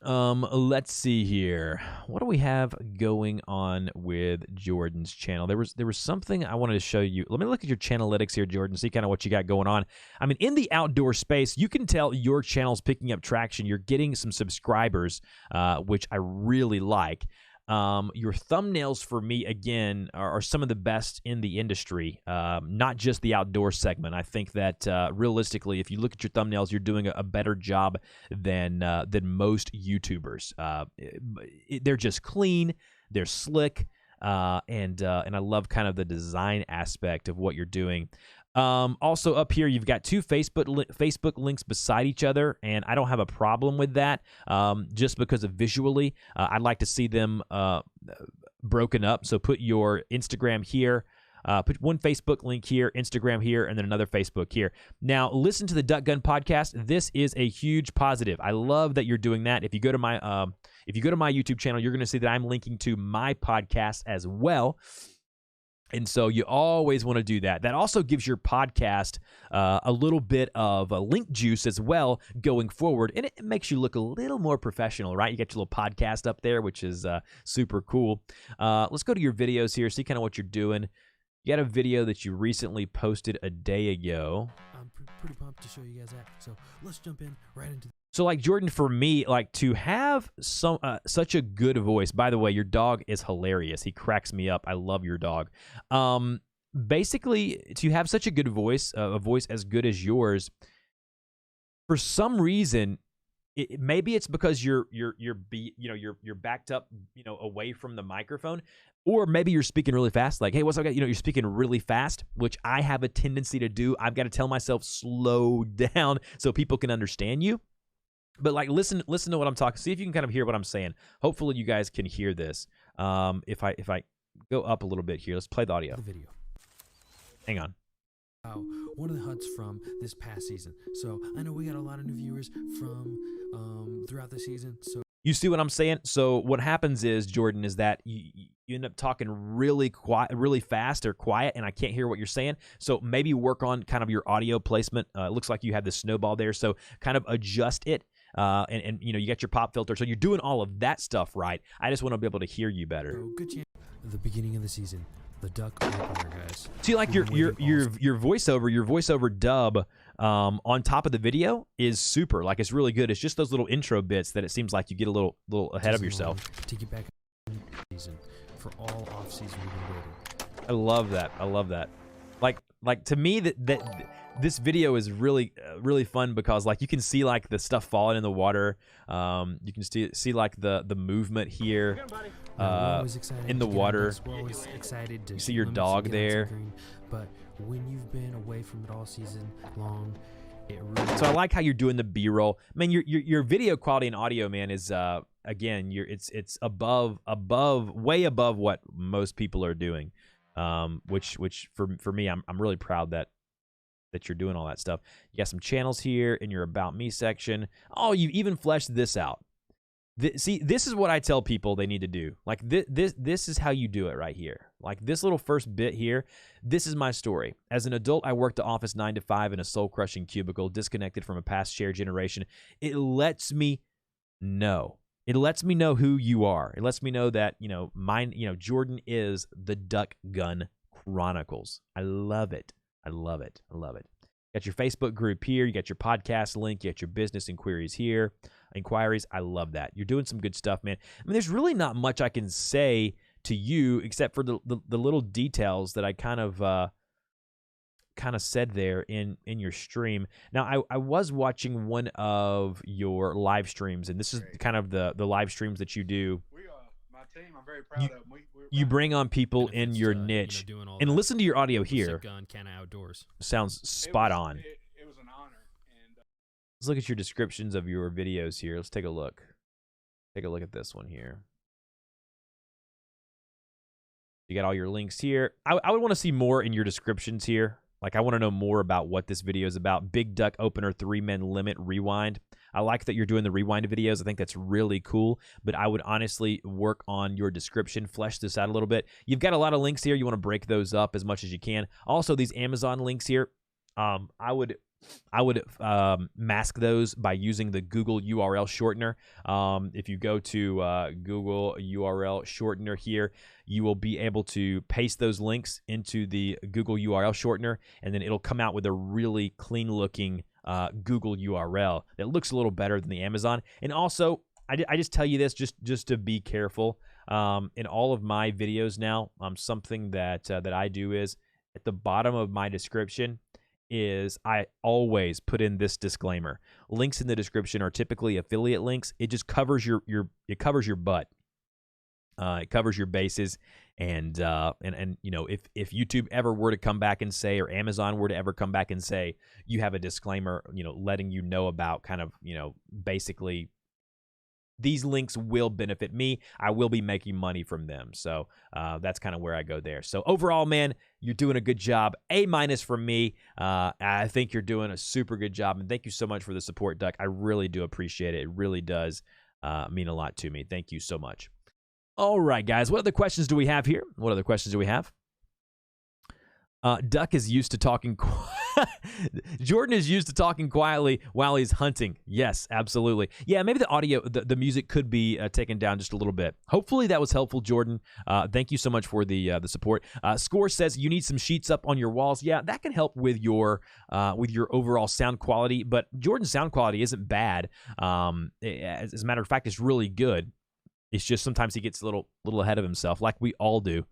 Let's see here. What do we have going on with Jordan's channel? There was something I wanted to show you. Let me look at your channelytics here, Jordan, see kind of what you got going on. I mean, in the outdoor space, you can tell your channel's picking up traction. You're getting some subscribers, which I really like. Your thumbnails for me, again, are some of the best in the industry, not just the outdoor segment. I think that realistically, if you look at your thumbnails, you're doing a better job than most YouTubers. They're just clean, they're slick, and I love kind of the design aspect of what you're doing. Also up here, you've got two Facebook links beside each other, and I don't have a problem with that, just because of visually. I'd like to see them broken up. So put your Instagram here, put one Facebook link here, Instagram here, and then another Facebook here. Now, listen to the Duck Gun podcast. This is a huge positive. I love that you're doing that. If you go to my YouTube channel, you're going to see that I'm linking to my podcast as well. And so you always want to do that. That also gives your podcast a little bit of a link juice as well going forward. And it makes you look a little more professional, right? You get your little podcast up there, which is super cool. Let's go to your videos here, see kind of what you're doing. You got a video that you recently posted a day ago. I'm pretty pumped to show you guys that. So let's jump in right into. So, like, Jordan, for me, like, to have such a good voice. By the way, your dog is hilarious. He cracks me up. I love your dog. Basically, to have such a good voice, a voice as good as yours, for some reason, maybe it's because you're backed up, away from the microphone, or maybe you're speaking really fast. Like, hey, what's up, guys? You're speaking really fast, which I have a tendency to do. I've got to tell myself slow down so people can understand you. But like, listen to what I'm talking. See if you can kind of hear what I'm saying. Hopefully, you guys can hear this. If I go up a little bit here, let's play the audio. The video. Hang on. One of the hunts from this past season. So I know we got a lot of new viewers from throughout the season. So you see what I'm saying? So what happens is, Jordan, is that you end up talking really quiet, really fast or quiet, and I can't hear what you're saying. So maybe work on kind of your audio placement. It looks like you have the snowball there, so kind of adjust it. And you got your pop filter, so you're doing all of that stuff right. I just want to be able to hear you better. So good chance. The beginning of the season, the duck opener, guys. See, like your voiceover dub on top of the video is super. Like, it's really good. It's just those little intro bits that it seems like you get a little ahead of yourself. To get back in the season for all off season we've been waiting. I love that. I love that. Like to me that this video is really fun because like you can see like the stuff falling in the water. You can see like the movement here in the water. You see your dog there. But when you've been away from it all season long, it really. So I like how you're doing the B-roll. I mean, your video quality and audio, man, is again, it's way above what most people are doing. Which for me, I'm really proud that you're doing all that stuff. You got some channels here in your About Me section. Oh, you even fleshed this out. See, this is what I tell people they need to do. Like this is how you do it right here. Like this little first bit here. This is my story. As an adult, I worked the office 9 to 5 in a soul-crushing cubicle, disconnected from a past shared generation. It lets me know. It lets me know who you are. It lets me know that, Jordan is the Gun Chronicles. I love it. I love it. I love it. Got your Facebook group here. You got your podcast link. You got your business inquiries here. Inquiries. I love that. You're doing some good stuff, man. I mean, there's really not much I can say to you except for the little details that I kind of said there in your stream. Now, I was watching one of your live streams, and this is kind of the live streams that you do. We are my team. I'm very proud of them. You bring on people in your niche, and listen to your audio here. Gun, can outdoors. Sounds spot on. It was an honor. And let's look at your descriptions of your videos here. Let's take a look. Take a look at this one here. You got all your links here. I would want to see more in your descriptions here. Like, I want to know more about what this video is about. Big duck opener, 3-men limit, rewind. I like that you're doing the rewind videos. I think that's really cool, but I would honestly work on your description, flesh this out a little bit. You've got a lot of links here. You want to break those up as much as you can. Also, these Amazon links here, I would mask those by using the Google URL shortener. If you go to Google URL shortener here, you will be able to paste those links into the Google URL shortener, and then it'll come out with a really clean-looking Google URL that looks a little better than the Amazon. And also, I just tell you this just to be careful. In all of my videos now, something that I do is at the bottom of my description is I always put in this disclaimer. Links in the description are typically affiliate links. It just covers your butt. It covers your bases, and if YouTube ever were to come back and say, or Amazon were to ever come back and say, you have a disclaimer, letting you know about kind of, basically these links will benefit me. I will be making money from them. So that's kind of where I go there. So overall, man, you're doing a good job. A- from me. I think you're doing a super good job. And thank you so much for the support, Duck. I really do appreciate it. It really does mean a lot to me. Thank you so much. All right, guys. What other questions do we have here? What other questions do we have? Duck is used to talking. Jordan is used to talking quietly while he's hunting. Yes, absolutely. Yeah, maybe the audio, the music could be taken down just a little bit. Hopefully that was helpful, Jordan. Thank you so much for the support. Score says you need some sheets up on your walls. Yeah, that can help with your overall sound quality. But Jordan's sound quality isn't bad. As a matter of fact, it's really good. It's just sometimes he gets a little ahead of himself, like we all do.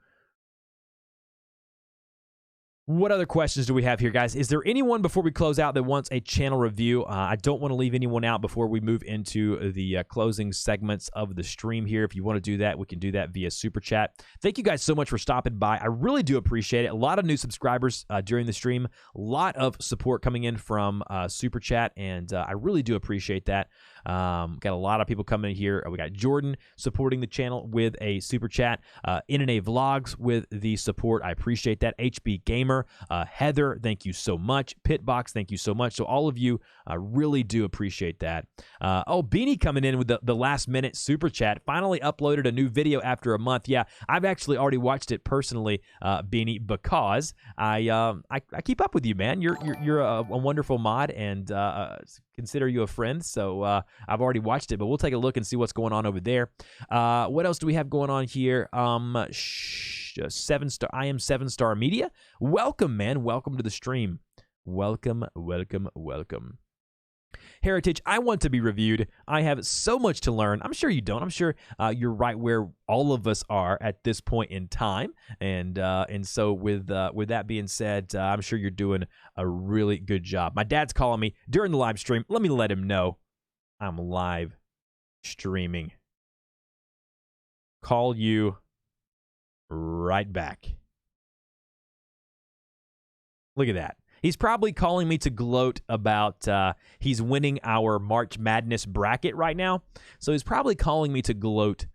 What other questions do we have here, guys? Is there anyone before we close out that wants a channel review? I don't want to leave anyone out before we move into the closing segments of the stream here. If you want to do that, we can do that via Super Chat. Thank you guys so much for stopping by. I really do appreciate it. A lot of new subscribers during the stream. A lot of support coming in from Super Chat, and I really do appreciate that. Got a lot of people coming in here. We got Jordan supporting the channel with a Super Chat. N&A Vlogs with the support. I appreciate that. HB Gamer. Heather, thank you so much. Pitt Boxx, thank you so much. So all of you, I really do appreciate that. Beanie coming in with the last minute Super Chat. Finally uploaded a new video after a month. Yeah, I've actually already watched it personally, Beanie, because I keep up with you, man. You're a wonderful mod, and consider you a friend. So I've already watched it, but we'll take a look and see what's going on over there. What else do we have going on here? 7-star. I am 7-star media. Welcome, man. Welcome to the stream. Welcome. Heritage, I want to be reviewed. I have so much to learn. I'm sure you don't. I'm sure you're right where all of us are at this point in time. And so with that being said, I'm sure you're doing a really good job. My dad's calling me during the live stream. Let me let him know I'm live streaming. Call you right back. Look at that. He's probably calling me to gloat about he's winning our March Madness bracket right now. So he's probably calling me to gloat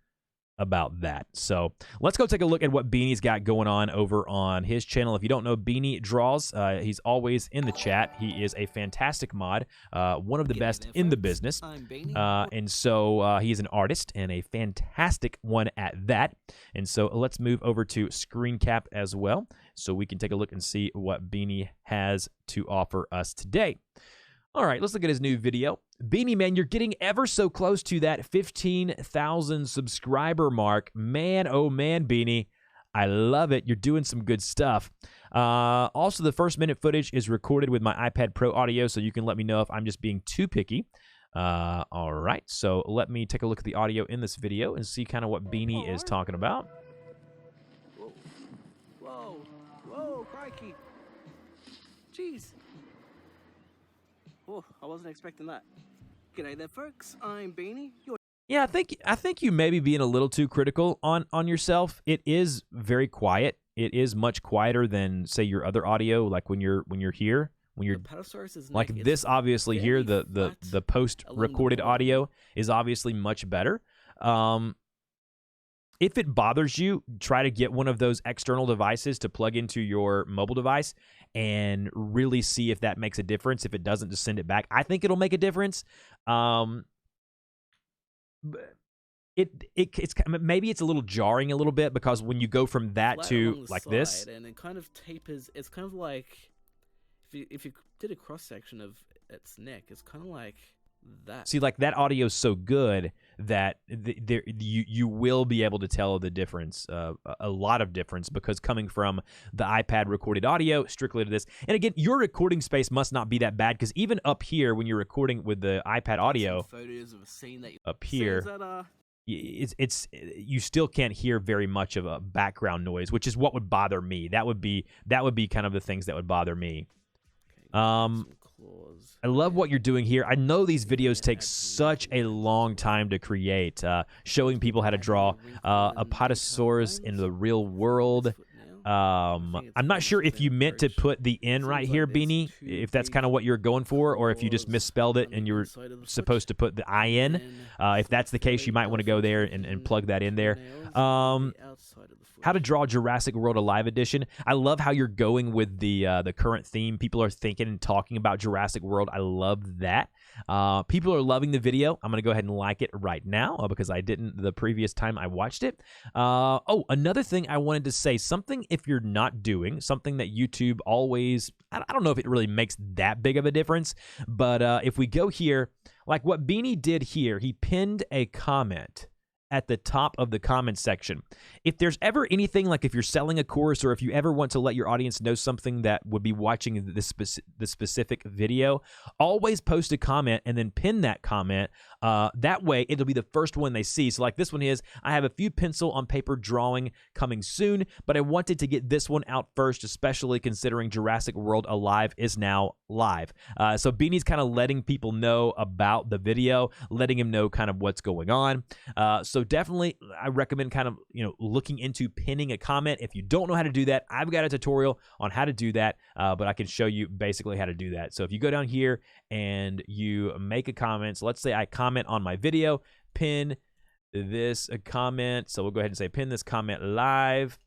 about that. So let's go take a look at what Beanie's got going on over on his channel. If you don't know Beanie Draws, he's always in the chat. He is a fantastic mod, one of the best in the business. And so he is an artist and a fantastic one at that. And so let's move over to Screencast as well, so we can take a look and see what Beanie has to offer us today. All right, let's look at his new video. Beanie, man, you're getting ever so close to that 15,000 subscriber mark. Man, oh man, Beanie. I love it. You're doing some good stuff. Also, the first minute footage is recorded with my iPad Pro audio, so you can let me know if I'm just being too picky. All right, so let me take a look at the audio in this video and see kind of what Beanie is talking about. Whoa, crikey. Jeez. Oh, I wasn't expecting that. G'day there, folks. I'm Beanie. Yeah, I think you may be being a little too critical on yourself. It is very quiet. It is much quieter than, say, your other audio, like when you're here. When you're like this, obviously here, the post-recorded audio is obviously much better. If it bothers you, try to get one of those external devices to plug into your mobile device and really see if that makes a difference. If it doesn't, just send it back. I think it'll make a difference. It's maybe it's a little jarring a little bit because when you go from that to like this, and it kind of tapers. It's kind of like if you did a cross section of its neck, it's kind of like that. See, like that audio is so good that you will be able to tell the difference, a lot of difference, because coming from the iPad recorded audio strictly to this, and again, your recording space must not be that bad because even up here when you're recording with the iPad audio, photos of a scene that up here. It's you still can't hear very much of a background noise, which is what would bother me. That would be kind of the things that would bother me. I love what you're doing here. I know these videos take such a long time to create, showing people how to draw a Apatosaurus in the real world. I'm not sure if you meant to put the N right here, Beanie, if that's kind of what you're going for, or if you just misspelled it and you were supposed to put the IN. If that's the case, you might want to go there and plug that in there. How to draw Jurassic World Alive Edition. I love how you're going with the current theme. People are thinking and talking about Jurassic World. I love that. People are loving the video. I'm going to go ahead and like it right now because I didn't the previous time I watched it. Oh, another thing I wanted to say, something if you're not doing, something that YouTube always, I don't know if it really makes that big of a difference, but if we go here, like what Beanie did here, he pinned a comment at the top of the comment section. If there's ever anything, like if you're selling a course or if you ever want to let your audience know something that would be watching the specific video, always post a comment and then pin that comment. That way, it'll be the first one they see. So like this one is, I have a few pencil on paper drawing coming soon, but I wanted to get this one out first, especially considering Jurassic World Alive is now live. So Beanie's kind of letting people know about the video, letting him know kind of what's going on. So definitely, I recommend kind of, looking into pinning a comment. If you don't know how to do that, I've got a tutorial on how to do that, but I can show you basically how to do that. So if you go down here and you make a comment, so let's say I comment on my video, pin this comment. So we'll go ahead and say pin this comment live.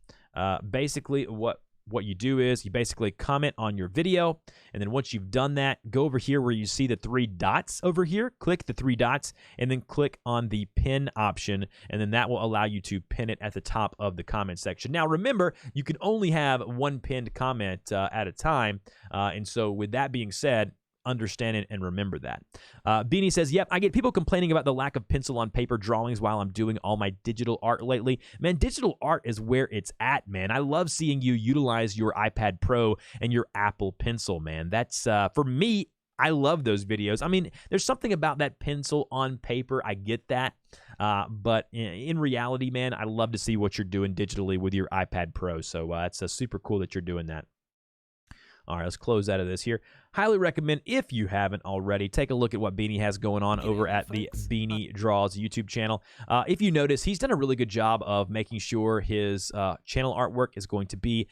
Basically, what you do is you basically comment on your video, and then once you've done that, go over here where you see the 3 dots over here, click the 3 dots, and then click on the pin option, and then that will allow you to pin it at the top of the comment section. Now remember, you can only have one pinned comment at a time, and so with that being said, understand and remember that. Beanie says, yep, I get people complaining about the lack of pencil on paper drawings while I'm doing all my digital art lately. Man, digital art is where it's at, man. I love seeing you utilize your iPad Pro and your Apple Pencil, man. That's, for me, I love those videos. I mean, there's something about that pencil on paper. I get that. But in reality, man, I love to see what you're doing digitally with your iPad Pro. So it's super cool that you're doing that. All right, let's close out of this here. Highly recommend, if you haven't already, take a look at what Beanie has going on over at the Beanie Draws YouTube channel. If you notice, he's done a really good job of making sure his channel artwork is going to be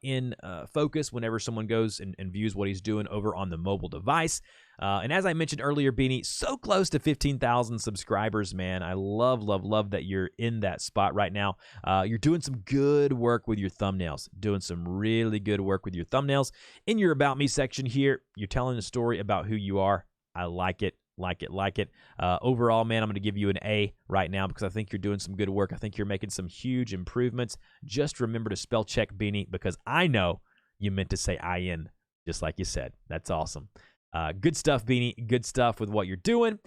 in focus whenever someone goes and views what he's doing over on the mobile device. And as I mentioned earlier, Beanie, so close to 15,000 subscribers, man. I love, love, love that you're in that spot right now. You're doing some good work with your thumbnails, doing some really good work with your thumbnails. In your About Me section here, you're telling a story about who you are. I like it. Like it. Overall, man, I'm going to give you an A right now because I think you're doing some good work. I think you're making some huge improvements. Just remember to spell check Beanie because I know you meant to say IN just like you said. That's awesome. Good stuff, Beanie. Good stuff with what you're doing.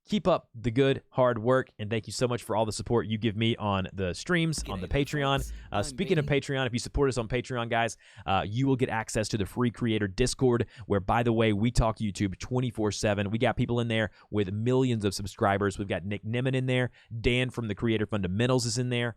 Keep up the good, hard work, and thank you so much for all the support you give me on the streams, on the Patreon. Speaking of Patreon, if you support us on Patreon, guys, you will get access to the free creator Discord, where, by the way, we talk YouTube 24/7. We got people in there with millions of subscribers. We've got Nick Nimmin in there. Dan from the Creator Fundamentals is in there.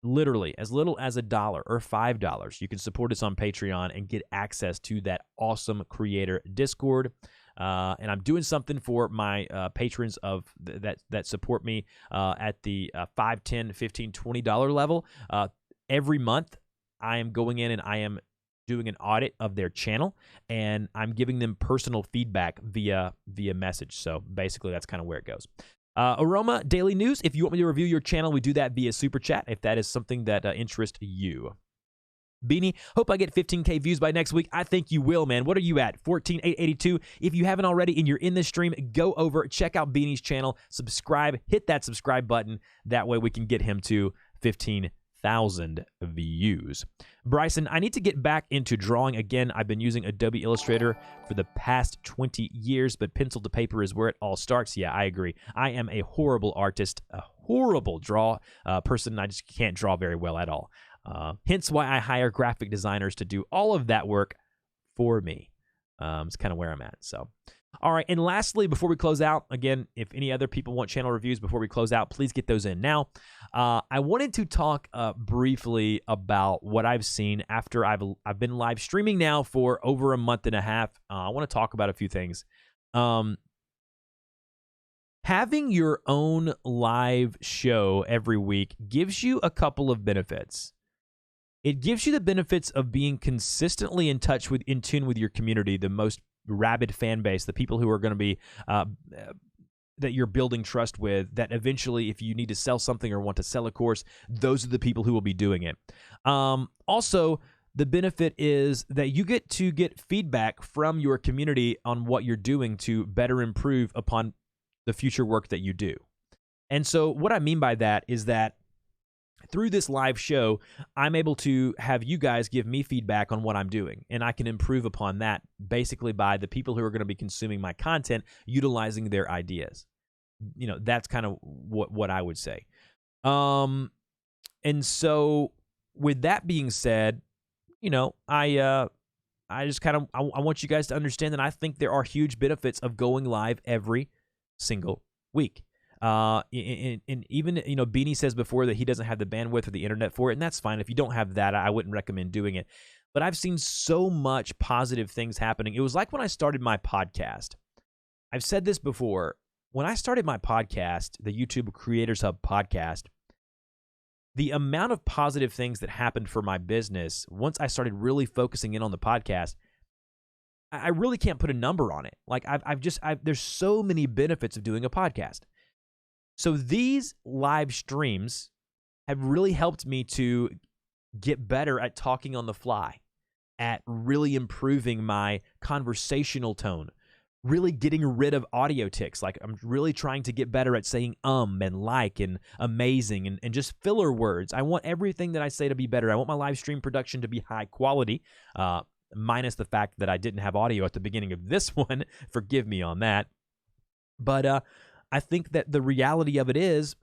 Literally, as little as $1 or $5, you can support us on Patreon and get access to that awesome creator Discord. And I'm doing something for my patrons of that support me at the $5, $10, $15, $20 level. Every month, I am going in and I am doing an audit of their channel, and I'm giving them personal feedback via message. So basically, that's kind of where it goes. Aroma Daily News, if you want me to review your channel, we do that via Super Chat, if that is something that interests you. Beanie, hope I get 15K views by next week. I think you will, man. What are you at? 14,882. If you haven't already and you're in this stream, go over, check out Beanie's channel, subscribe, hit that subscribe button. That way we can get him to 15,000 views. Bryson, I need to get back into drawing again. I've been using Adobe Illustrator for the past 20 years, but pencil to paper is where it all starts. Yeah, I agree. I am a horrible artist, a horrible person. I just can't draw very well at all. Hence why I hire graphic designers to do all of that work for me. It's kind of where I'm at. So, all right. And lastly, before we close out, again, if any other people want channel reviews before we close out, please get those in now. I wanted to talk briefly about what I've seen after I've been live streaming now for over a month and a half. I want to talk about a few things. Having your own live show every week gives you a couple of benefits. It gives you the benefits of being consistently in tune with your community, the most rabid fan base, the people who are going to be that you're building trust with, that eventually, if you need to sell something or want to sell a course, those are the people who will be doing it. Also, the benefit is that you get to get feedback from your community on what you're doing to better improve upon the future work that you do. And so what I mean by that is that through this live show, I'm able to have you guys give me feedback on what I'm doing, and I can improve upon that basically by the people who are going to be consuming my content utilizing their ideas. You know, that's kind of what I would say. And so with that being said, you know, I just kind of I want you guys to understand that I think there are huge benefits of going live every single week. And even, you know, Beanie says before that he doesn't have the bandwidth or the internet for it, and that's fine. If you don't have that, I wouldn't recommend doing it. But I've seen so much positive things happening. It was like when I started my podcast. I've said this before. When I started my podcast, the YouTube Creators Hub podcast, the amount of positive things that happened for my business, once I started really focusing in on the podcast, I really can't put a number on it. Like there's so many benefits of doing a podcast. So these live streams have really helped me to get better at talking on the fly, at really improving my conversational tone, really getting rid of audio tics. Like I'm really trying to get better at saying and like and amazing and just filler words. I want everything that I say to be better. I want my live stream production to be high quality, minus the fact that I didn't have audio at the beginning of this one. Forgive me on that. But I think that the reality of it is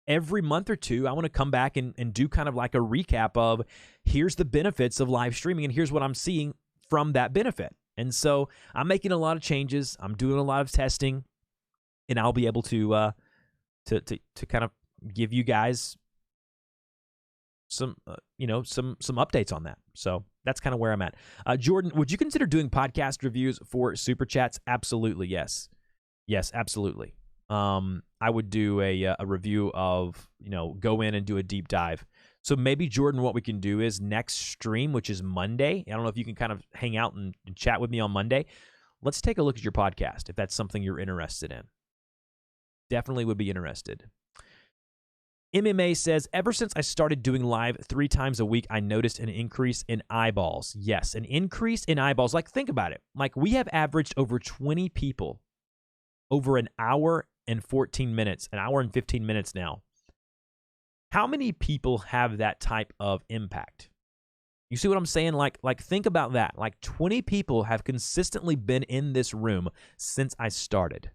every month or two, I want to come back and do kind of like a recap of here's the benefits of live streaming and here's what I'm seeing from that benefit. And so I'm making a lot of changes. I'm doing a lot of testing, and I'll be able to kind of give you guys some updates on that. So that's kind of where I'm at. Jordan, would you consider doing podcast reviews for Super Chats? Absolutely, yes. Yes, absolutely. I would do a review of, go in and do a deep dive. So maybe, Jordan, what we can do is next stream, which is Monday. I don't know if you can kind of hang out and chat with me on Monday. Let's take a look at your podcast if that's something you're interested in. Definitely would be interested. MMA says, ever since I started doing live 3 times a week, I noticed an increase in eyeballs. Yes, an increase in eyeballs. Like, think about it. Like, we have averaged over 20 people over an hour and 14 minutes, an hour and 15 minutes now. How many people have that type of impact? You see what I'm saying? Like think about that. Like 20 people have consistently been in this room since I started.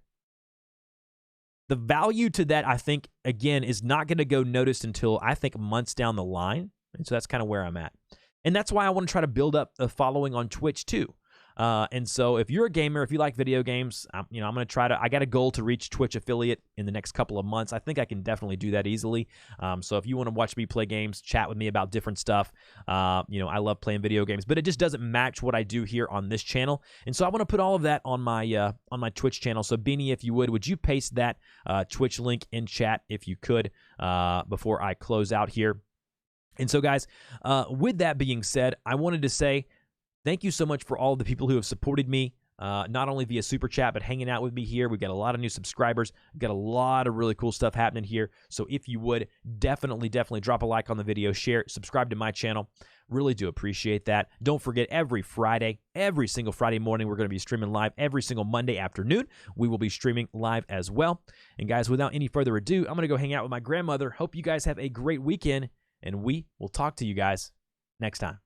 The value to that, I think, again, is not going to go noticed until I think months down the line. And so that's kind of where I'm at. And that's why I want to try to build up a following on Twitch too. And so if you're a gamer, if you like video games, I'm going to try to, I got a goal to reach Twitch affiliate in the next couple of months. I think I can definitely do that easily. So if you want to watch me play games, chat with me about different stuff, I love playing video games, but it just doesn't match what I do here on this channel. And so I want to put all of that on my Twitch channel. So Beanie, if you would you paste that Twitch link in chat if you could, before I close out here. And so guys, with that being said, I wanted to say, thank you so much for all the people who have supported me, not only via Super Chat, but hanging out with me here. We've got a lot of new subscribers. We've got a lot of really cool stuff happening here. So if you would, definitely drop a like on the video, share, subscribe to my channel. Really do appreciate that. Don't forget, every single Friday morning, we're going to be streaming live. Every single Monday afternoon, we will be streaming live as well. And guys, without any further ado, I'm going to go hang out with my grandmother. Hope you guys have a great weekend, and we will talk to you guys next time.